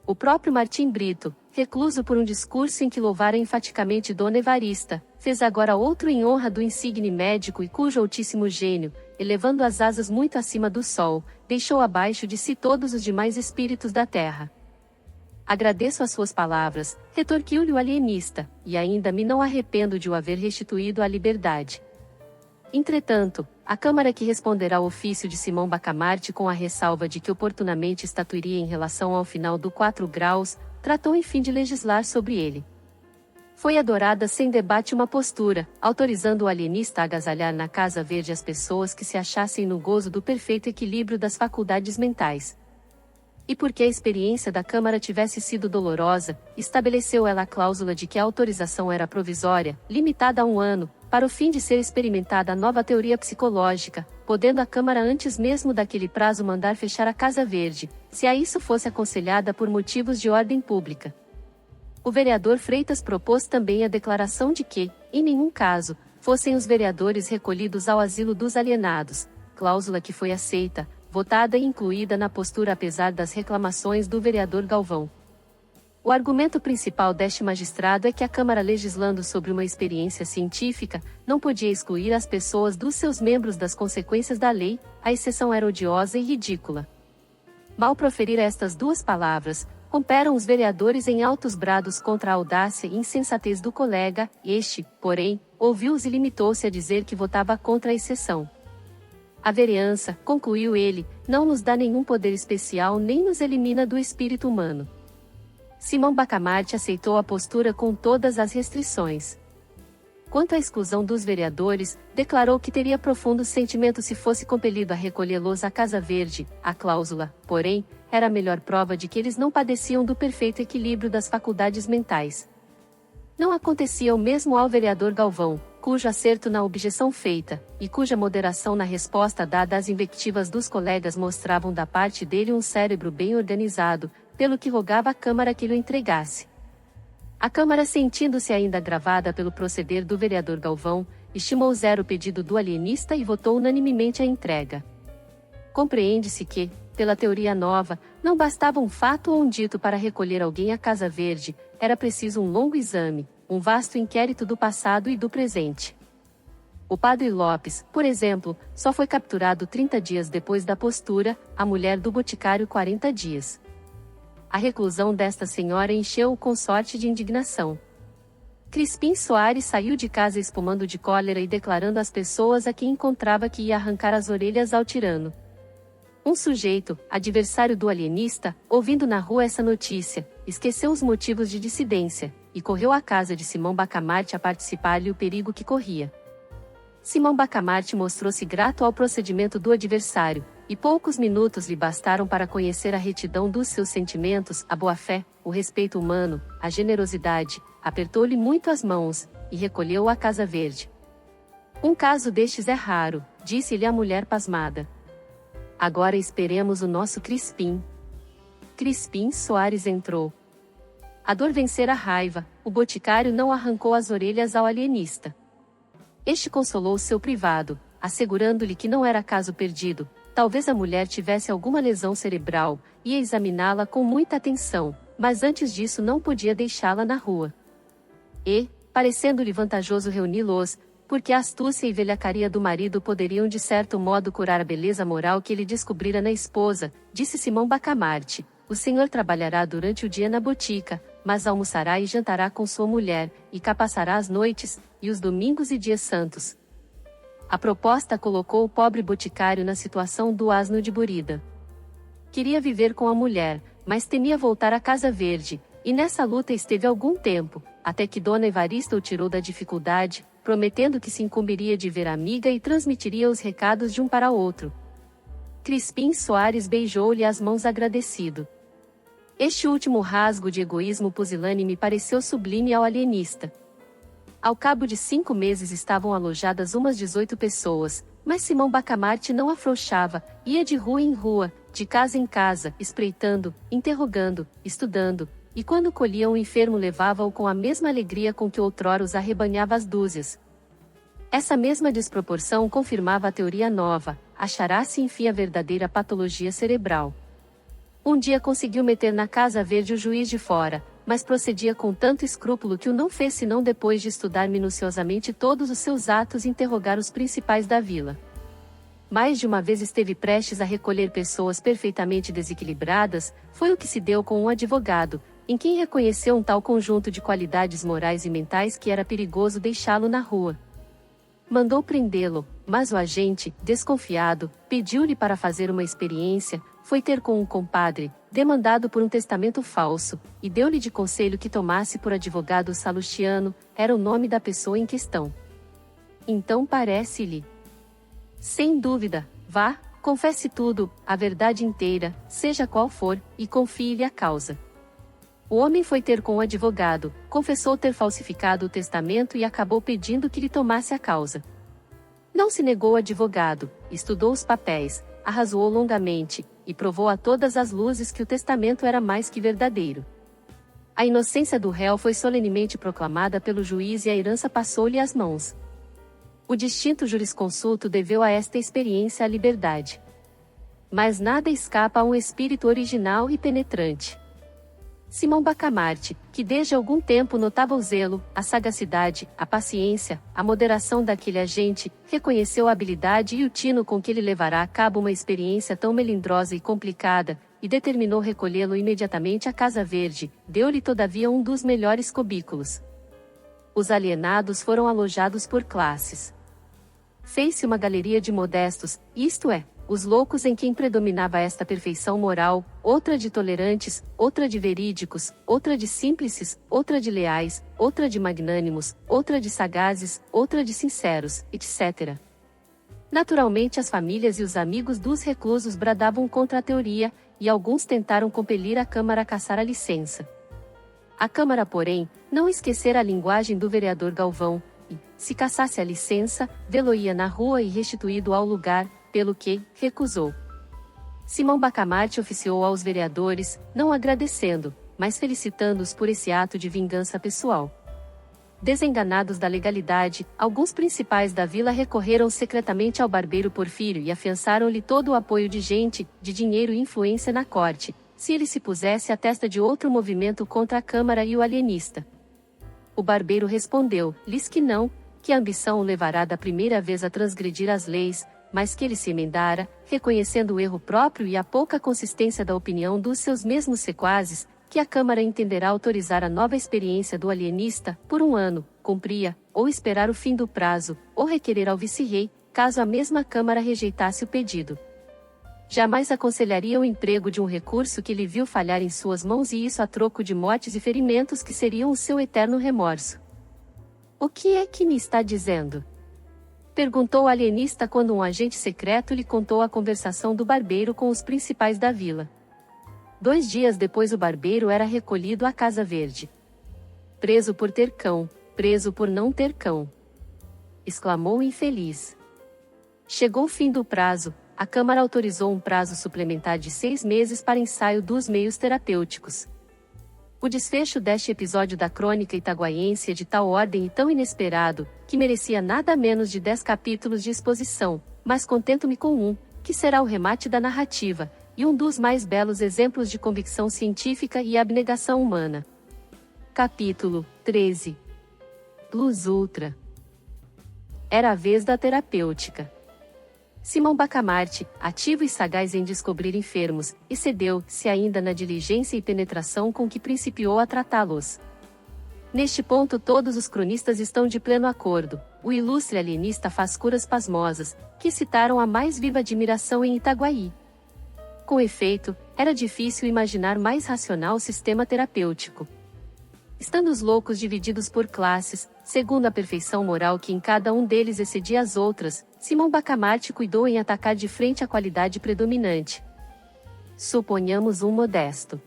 O próprio Martim Brito, recluso por um discurso em que louvara enfaticamente Dona Evarista, fez agora outro em honra do insigne médico e cujo altíssimo gênio, elevando as asas muito acima do sol, deixou abaixo de si todos os demais espíritos da terra. Agradeço as suas palavras, retorquiu-lhe o alienista, e ainda me não arrependo de o haver restituído à liberdade. Entretanto, a Câmara que responderá ao ofício de Simão Bacamarte com a ressalva de que oportunamente estatuiria em relação ao final do 4 graus, tratou enfim de legislar sobre ele. Foi adorada sem debate uma postura, autorizando o alienista a agasalhar na Casa Verde as pessoas que se achassem no gozo do perfeito equilíbrio das faculdades mentais. E porque a experiência da Câmara tivesse sido dolorosa, estabeleceu ela a cláusula de que a autorização era provisória, limitada a 1 ano, para o fim de ser experimentada a nova teoria psicológica, podendo a Câmara antes mesmo daquele prazo mandar fechar a Casa Verde, se a isso fosse aconselhada por motivos de ordem pública. O vereador Freitas propôs também a declaração de que, em nenhum caso, fossem os vereadores recolhidos ao asilo dos alienados, cláusula que foi aceita, votada e incluída na postura apesar das reclamações do vereador Galvão. O argumento principal deste magistrado é que a Câmara, legislando sobre uma experiência científica, não podia excluir as pessoas dos seus membros das consequências da lei, a exceção era odiosa e ridícula. Mal proferir estas 2 palavras, romperam os vereadores em altos brados contra a audácia e insensatez do colega, este, porém, ouviu-os e limitou-se a dizer que votava contra a exceção. A vereança, concluiu ele, não nos dá nenhum poder especial nem nos elimina do espírito humano. Simão Bacamarte aceitou a postura com todas as restrições. Quanto à exclusão dos vereadores, declarou que teria profundo sentimento se fosse compelido a recolhê-los à Casa Verde. A cláusula, porém, era a melhor prova de que eles não padeciam do perfeito equilíbrio das faculdades mentais. Não acontecia o mesmo ao vereador Galvão, cujo acerto na objeção feita, e cuja moderação na resposta dada às invectivas dos colegas mostravam da parte dele um cérebro bem organizado, pelo que rogava à Câmara que lhe entregasse. A Câmara, sentindo-se ainda agravada pelo proceder do vereador Galvão, estimou 0 o pedido do alienista e votou unanimemente a entrega. Compreende-se que, pela teoria nova, não bastava um fato ou um dito para recolher alguém à Casa Verde, era preciso um longo exame, um vasto inquérito do passado e do presente. O padre Lopes, por exemplo, só foi capturado 30 dias depois da postura, a mulher do boticário 40 dias. A reclusão desta senhora encheu o consorte de indignação. Crispim Soares saiu de casa espumando de cólera e declarando às pessoas a quem encontrava que ia arrancar as orelhas ao tirano. Um sujeito, adversário do alienista, ouvindo na rua essa notícia, esqueceu os motivos de dissidência, e correu à casa de Simão Bacamarte a participar-lhe o perigo que corria. Simão Bacamarte mostrou-se grato ao procedimento do adversário, e poucos minutos lhe bastaram para conhecer a retidão dos seus sentimentos, a boa-fé, o respeito humano, a generosidade, apertou-lhe muito as mãos, e recolheu-o à Casa Verde. Um caso destes é raro, disse-lhe a mulher pasmada. Agora esperemos o nosso Crispim. Crispim Soares entrou. A dor vencera a raiva, o boticário não arrancou as orelhas ao alienista. Este consolou seu privado, assegurando-lhe que não era caso perdido, talvez a mulher tivesse alguma lesão cerebral, ia examiná-la com muita atenção, mas antes disso não podia deixá-la na rua. E, parecendo-lhe vantajoso reuni-los, porque a astúcia e velhacaria do marido poderiam de certo modo curar a beleza moral que ele descobrira na esposa, disse Simão Bacamarte, o senhor trabalhará durante o dia na botica, mas almoçará e jantará com sua mulher, e cá passará as noites, e os domingos e dias santos. A proposta colocou o pobre boticário na situação do asno de Burida. Queria viver com a mulher, mas temia voltar à Casa Verde, e nessa luta esteve algum tempo, até que Dona Evarista o tirou da dificuldade, prometendo que se incumbiria de ver a amiga e transmitiria os recados de um para outro. Crispim Soares beijou-lhe as mãos agradecido. Este último rasgo de egoísmo pusilânime pareceu sublime ao alienista. Ao cabo de 5 meses estavam alojadas umas 18 pessoas, mas Simão Bacamarte não afrouxava, ia de rua em rua, de casa em casa, espreitando, interrogando, estudando, e quando colhia um enfermo levava-o com a mesma alegria com que outrora os arrebanhava às dúzias. Essa mesma desproporção confirmava a teoria nova, achará-se enfim a verdadeira patologia cerebral. Um dia conseguiu meter na Casa Verde o Juiz de Fora, mas procedia com tanto escrúpulo que o não fez senão depois de estudar minuciosamente todos os seus atos e interrogar os principais da vila. Mais de uma vez esteve prestes a recolher pessoas perfeitamente desequilibradas, foi o que se deu com um advogado, em quem reconheceu um tal conjunto de qualidades morais e mentais que era perigoso deixá-lo na rua. Mandou prendê-lo, mas o agente, desconfiado, pediu-lhe para fazer uma experiência, foi ter com um compadre, demandado por um testamento falso, e deu-lhe de conselho que tomasse por advogado Salustiano, era o nome da pessoa em questão. Então parece-lhe. Sem dúvida, vá, confesse tudo, a verdade inteira, seja qual for, e confie-lhe a causa. O homem foi ter com o advogado, confessou ter falsificado o testamento e acabou pedindo que lhe tomasse a causa. Não se negou o advogado, estudou os papéis, arrazoou longamente, e provou a todas as luzes que o testamento era mais que verdadeiro. A inocência do réu foi solenemente proclamada pelo juiz e a herança passou-lhe às mãos. O distinto jurisconsulto deveu a esta experiência a liberdade. Mas nada escapa a um espírito original e penetrante. Simão Bacamarte, que desde algum tempo notava o zelo, a sagacidade, a paciência, a moderação daquele agente, reconheceu a habilidade e o tino com que ele levará a cabo uma experiência tão melindrosa e complicada, e determinou recolhê-lo imediatamente à Casa Verde, deu-lhe todavia um dos melhores cubículos. Os alienados foram alojados por classes. Fez-se uma galeria de modestos, isto é, os loucos em quem predominava esta perfeição moral, outra de tolerantes, outra de verídicos, outra de símplices, outra de leais, outra de magnânimos, outra de sagazes, outra de sinceros, etc. Naturalmente as famílias e os amigos dos reclusos bradavam contra a teoria, e alguns tentaram compelir a Câmara a caçar a licença. A Câmara, porém, não esquecera a linguagem do vereador Galvão, e, se caçasse a licença, vê-lo-ia na rua e restituído ao lugar, pelo que, recusou. Simão Bacamarte oficiou aos vereadores, não agradecendo, mas felicitando-os por esse ato de vingança pessoal. Desenganados da legalidade, alguns principais da vila recorreram secretamente ao barbeiro Porfírio e afiançaram-lhe todo o apoio de gente, de dinheiro e influência na corte, se ele se pusesse à testa de outro movimento contra a Câmara e o alienista. O barbeiro respondeu-lhes que não, que a ambição o levará da primeira vez a transgredir as leis, mas que ele se emendara, reconhecendo o erro próprio e a pouca consistência da opinião dos seus mesmos sequazes, que a Câmara entenderá autorizar a nova experiência do alienista, por 1 ano, cumpria, ou esperar o fim do prazo, ou requerer ao vice-rei, caso a mesma Câmara rejeitasse o pedido. Jamais aconselharia o emprego de um recurso que ele viu falhar em suas mãos e isso a troco de mortes e ferimentos que seriam o seu eterno remorso. O que é que me está dizendo? Perguntou o alienista quando um agente secreto lhe contou a conversação do barbeiro com os principais da vila. 2 dias depois o barbeiro era recolhido à Casa Verde. Preso por ter cão, preso por não ter cão. Exclamou o infeliz. Chegou o fim do prazo, a Câmara autorizou um prazo suplementar de 6 meses para ensaio dos meios terapêuticos. O desfecho deste episódio da crônica itaguaiense é de tal ordem e tão inesperado, que merecia nada menos de 10 capítulos de exposição, mas contento-me com um, que será o remate da narrativa, e um dos mais belos exemplos de convicção científica e abnegação humana. Capítulo 13. Plus Ultra. Era a vez da terapêutica. Simão Bacamarte, ativo e sagaz em descobrir enfermos, excedeu-se ainda na diligência e penetração com que principiou a tratá-los. Neste ponto todos os cronistas estão de pleno acordo. O ilustre alienista faz curas pasmosas, que excitaram a mais viva admiração em Itaguaí. Com efeito, era difícil imaginar mais racional sistema terapêutico. Estando os loucos divididos por classes, segundo a perfeição moral que em cada um deles excedia as outras, Simão Bacamarte cuidou em atacar de frente a qualidade predominante. Suponhamos um modesto.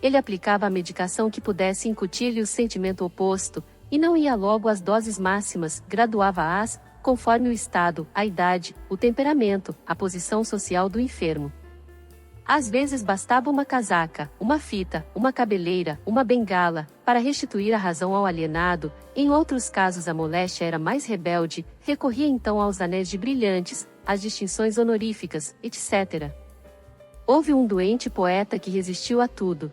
Ele aplicava a medicação que pudesse incutir-lhe o sentimento oposto, e não ia logo às doses máximas, graduava-as, conforme o estado, a idade, o temperamento, a posição social do enfermo. Às vezes bastava uma casaca, uma fita, uma cabeleira, uma bengala, para restituir a razão ao alienado. Em outros casos a moléstia era mais rebelde, recorria então aos anéis de brilhantes, às distinções honoríficas, etc. Houve um doente poeta que resistiu a tudo.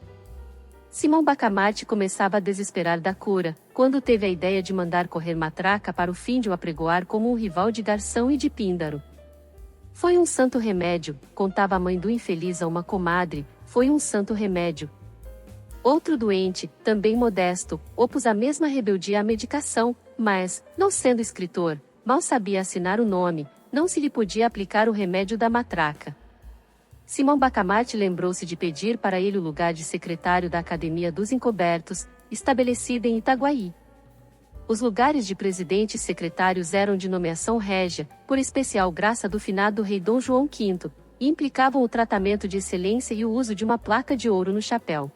Simão Bacamarte começava a desesperar da cura, quando teve a ideia de mandar correr matraca para o fim de o apregoar como um rival de Garção e de Píndaro. Foi um santo remédio, contava a mãe do infeliz a uma comadre, foi um santo remédio. Outro doente, também modesto, opôs a mesma rebeldia à medicação, mas, não sendo escritor, mal sabia assinar o nome, não se lhe podia aplicar o remédio da matraca. Simão Bacamarte lembrou-se de pedir para ele o lugar de secretário da Academia dos Encobertos, estabelecida em Itaguaí. Os lugares de presidente e secretários eram de nomeação régia, por especial graça do finado rei Dom João V, e implicavam o tratamento de excelência e o uso de uma placa de ouro no chapéu.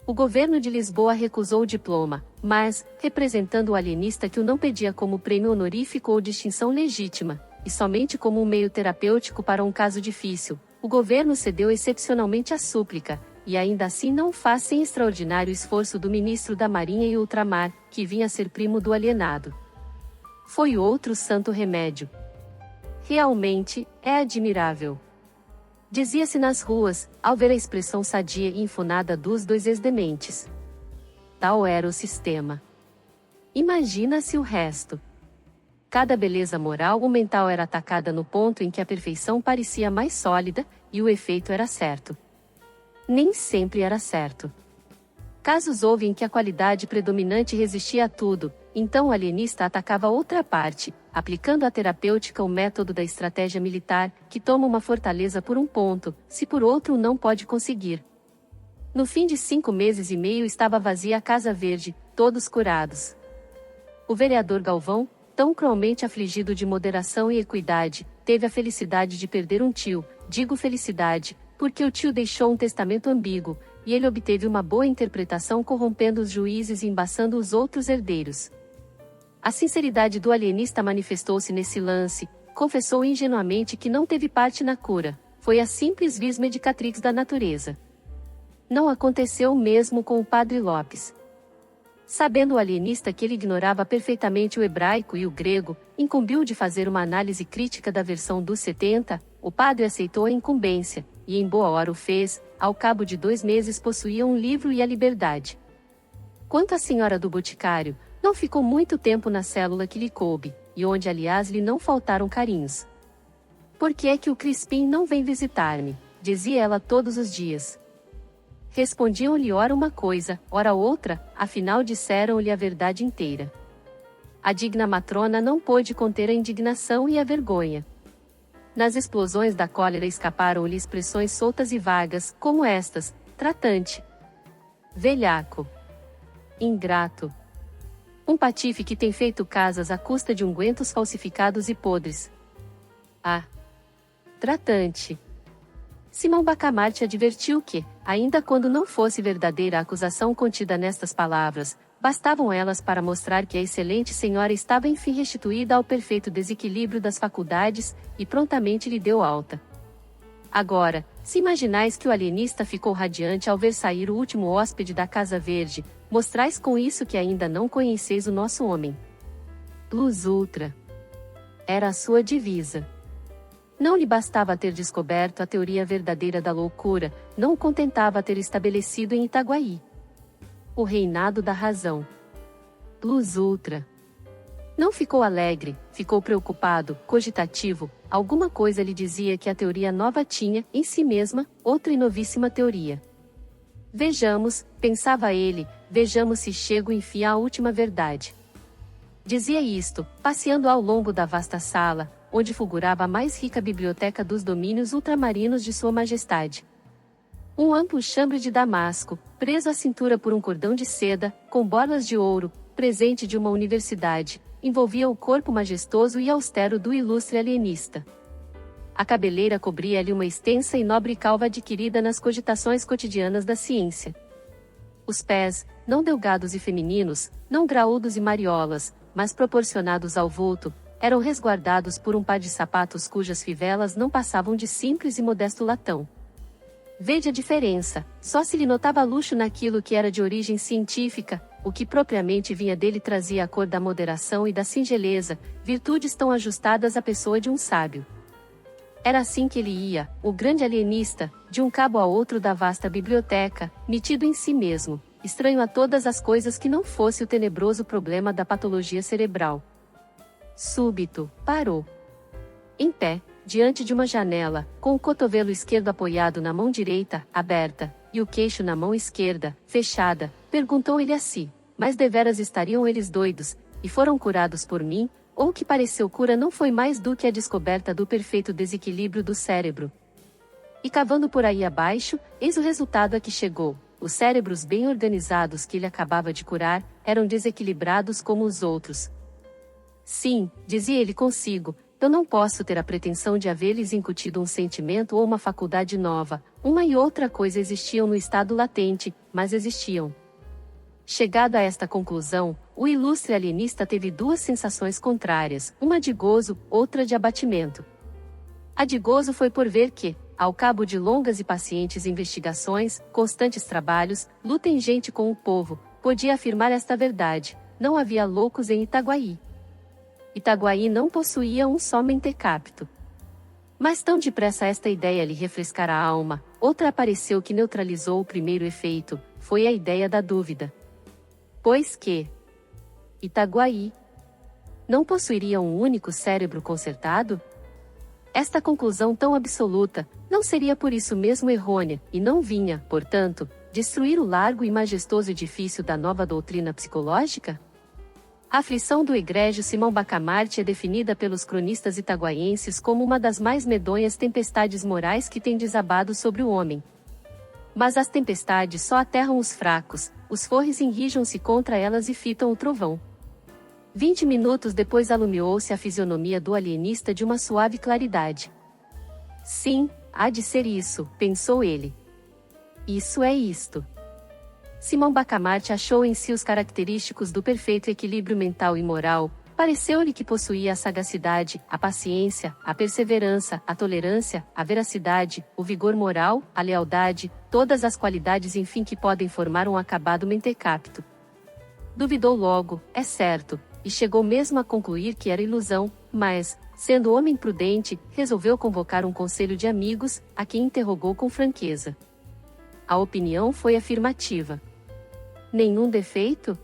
O governo de Lisboa recusou o diploma, mas, representando o alienista que o não pedia como prêmio honorífico ou distinção legítima, e somente como um meio terapêutico para um caso difícil, o governo cedeu excepcionalmente à súplica, e ainda assim não faz sem extraordinário esforço do ministro da Marinha e Ultramar, que vinha a ser primo do alienado. Foi outro santo remédio. Realmente, é admirável. Dizia-se nas ruas, ao ver a expressão sadia e enfunada dos dois ex-dementes. Tal era o sistema. Imagina-se o resto. Cada beleza moral ou mental era atacada no ponto em que a perfeição parecia mais sólida, e o efeito era certo. Nem sempre era certo. Casos houve em que a qualidade predominante resistia a tudo, então o alienista atacava outra parte, aplicando à terapêutica o método da estratégia militar, que toma uma fortaleza por um ponto, se por outro não pode conseguir. No fim de 5 meses e meio estava vazia a Casa Verde, todos curados. O vereador Galvão, tão cruelmente afligido de moderação e equidade, teve a felicidade de perder um tio, digo felicidade, porque o tio deixou um testamento ambíguo, e ele obteve uma boa interpretação corrompendo os juízes e embaçando os outros herdeiros. A sinceridade do alienista manifestou-se nesse lance, confessou ingenuamente que não teve parte na cura, foi a simples vis medicatrix da natureza. Não aconteceu o mesmo com o padre Lopes. Sabendo o alienista que ele ignorava perfeitamente o hebraico e o grego, incumbiu de fazer uma análise crítica da versão dos 70, o padre aceitou a incumbência, e em boa hora o fez, ao cabo de 2 meses possuía um livro e a liberdade. Quanto à senhora do Boticário, não ficou muito tempo na célula que lhe coube, e onde aliás lhe não faltaram carinhos. Por que é que o Crispim não vem visitar-me? Dizia ela todos os dias. Respondiam-lhe ora uma coisa, ora outra, afinal disseram-lhe a verdade inteira. A digna matrona não pôde conter a indignação e a vergonha. Nas explosões da cólera escaparam-lhe expressões soltas e vagas, como estas: tratante, velhaco, ingrato. Um patife que tem feito casas à custa de ungüentos falsificados e podres. Ah! Tratante. Simão Bacamarte advertiu que, ainda quando não fosse verdadeira a acusação contida nestas palavras, bastavam elas para mostrar que a excelente senhora estava enfim restituída ao perfeito desequilíbrio das faculdades, e prontamente lhe deu alta. Agora, se imaginais que o alienista ficou radiante ao ver sair o último hóspede da Casa Verde, mostrais com isso que ainda não conheceis o nosso homem. Plus ultra. Era a sua divisa. Não lhe bastava ter descoberto a teoria verdadeira da loucura, não o contentava ter estabelecido em Itaguaí o reinado da razão. Plus ultra. Não ficou alegre, ficou preocupado, cogitativo, alguma coisa lhe dizia que a teoria nova tinha, em si mesma, outra e novíssima teoria. Vejamos, pensava ele, vejamos se chego enfim à última verdade. Dizia isto, passeando ao longo da vasta sala, onde fulgurava a mais rica biblioteca dos domínios ultramarinos de Sua Majestade. Um amplo chambre de damasco, preso à cintura por um cordão de seda, com borlas de ouro, presente de uma universidade, envolvia o corpo majestoso e austero do ilustre alienista. A cabeleira cobria-lhe uma extensa e nobre calva adquirida nas cogitações cotidianas da ciência. Os pés, não delgados e femininos, não graúdos e mariolas, mas proporcionados ao vulto, eram resguardados por um par de sapatos cujas fivelas não passavam de simples e modesto latão. Vede a diferença, só se lhe notava luxo naquilo que era de origem científica, o que propriamente vinha dele trazia a cor da moderação e da singeleza, virtudes tão ajustadas à pessoa de um sábio. Era assim que ele ia, o grande alienista, de um cabo a outro da vasta biblioteca, metido em si mesmo, estranho a todas as coisas que não fosse o tenebroso problema da patologia cerebral. Súbito, parou. Em pé, diante de uma janela, com o cotovelo esquerdo apoiado na mão direita, aberta, e o queixo na mão esquerda, fechada, perguntou ele a si, mas deveras estariam eles doidos, e foram curados por mim, ou o que pareceu cura não foi mais do que a descoberta do perfeito desequilíbrio do cérebro. E cavando por aí abaixo, eis o resultado a que chegou. Os cérebros bem organizados que ele acabava de curar, eram desequilibrados como os outros. Sim, dizia ele consigo, eu não posso ter a pretensão de haver-lhes incutido um sentimento ou uma faculdade nova, uma e outra coisa existiam no estado latente, mas existiam. Chegado a esta conclusão, o ilustre alienista teve duas sensações contrárias, uma de gozo, outra de abatimento. A de gozo foi por ver que, ao cabo de longas e pacientes investigações, constantes trabalhos, luta ingente com o povo, podia afirmar esta verdade: não havia loucos em Itaguaí. Itaguaí não possuía um só mentecapto. Mas tão depressa esta ideia lhe refrescara a alma, outra apareceu que neutralizou o primeiro efeito, foi a ideia da dúvida. Pois que Itaguaí não possuiria um único cérebro concertado? Esta conclusão tão absoluta, não seria por isso mesmo errônea, e não vinha, portanto, destruir o largo e majestoso edifício da nova doutrina psicológica? A aflição do egrégio Simão Bacamarte é definida pelos cronistas itaguaienses como uma das mais medonhas tempestades morais que tem desabado sobre o homem. Mas as tempestades só aterram os fracos, os forres enrijam-se contra elas e fitam o trovão. 20 minutos depois alumiou-se a fisionomia do alienista de uma suave claridade. Sim, há de ser isso, pensou ele. Isso é isto. Simão Bacamarte achou em si os característicos do perfeito equilíbrio mental e moral, pareceu-lhe que possuía a sagacidade, a paciência, a perseverança, a tolerância, a veracidade, o vigor moral, a lealdade, todas as qualidades enfim que podem formar um acabado mentecapto. Duvidou logo, é certo, e chegou mesmo a concluir que era ilusão, mas, sendo homem prudente, resolveu convocar um conselho de amigos, a quem interrogou com franqueza. A opinião foi afirmativa. Nenhum defeito?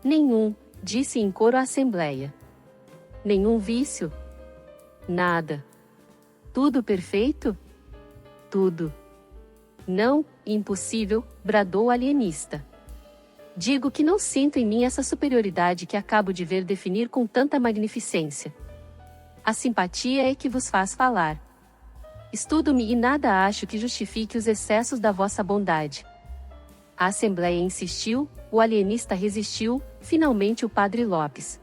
Nenhum, disse em coro a assembleia. Nenhum vício? Nada. Tudo perfeito? Tudo. Não, impossível, bradou o alienista. Digo que não sinto em mim essa superioridade que acabo de ver definir com tanta magnificência. A simpatia é que vos faz falar. Estudo-me e nada acho que justifique os excessos da vossa bondade. A assembleia insistiu, o alienista resistiu, finalmente o padre Lopes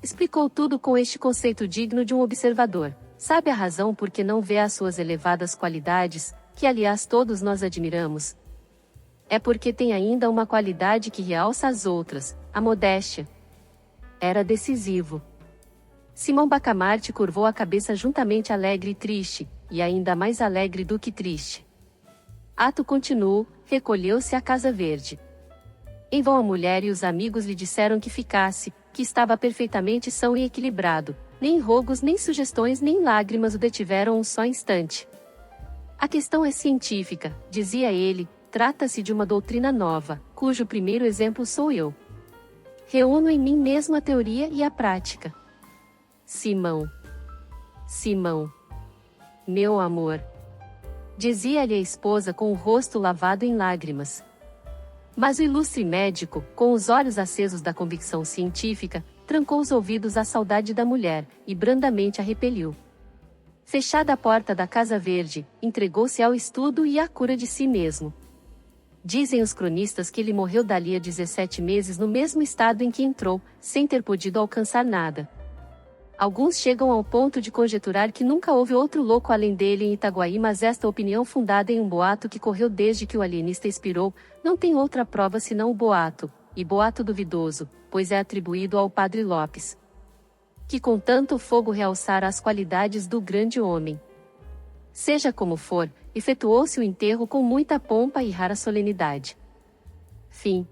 explicou tudo com este conceito digno de um observador. Sabe a razão por que não vê as suas elevadas qualidades, que aliás todos nós admiramos? É porque tem ainda uma qualidade que realça as outras, a modéstia. Era decisivo. Simão Bacamarte curvou a cabeça juntamente alegre e triste, e ainda mais alegre do que triste. Ato continuou, recolheu-se à Casa Verde. Em vão a mulher e os amigos lhe disseram que ficasse, que estava perfeitamente são e equilibrado, nem rogos nem sugestões nem lágrimas o detiveram um só instante. A questão é científica, dizia ele, trata-se de uma doutrina nova, cujo primeiro exemplo sou eu. Reúno em mim mesmo a teoria e a prática. Simão. Simão. Meu amor. Dizia-lhe a esposa com o rosto lavado em lágrimas. Mas o ilustre médico, com os olhos acesos da convicção científica, trancou os ouvidos à saudade da mulher, e brandamente a repeliu. Fechada a porta da Casa Verde, entregou-se ao estudo e à cura de si mesmo. Dizem os cronistas que ele morreu dali a 17 meses no mesmo estado em que entrou, sem ter podido alcançar nada. Alguns chegam ao ponto de conjecturar que nunca houve outro louco além dele em Itaguaí, mas esta opinião, fundada em um boato que correu desde que o alienista expirou, não tem outra prova senão o boato, e boato duvidoso, pois é atribuído ao Padre Lopes, que com tanto fogo realçara as qualidades do grande homem. Seja como for, efetuou-se o enterro com muita pompa e rara solenidade. Fim.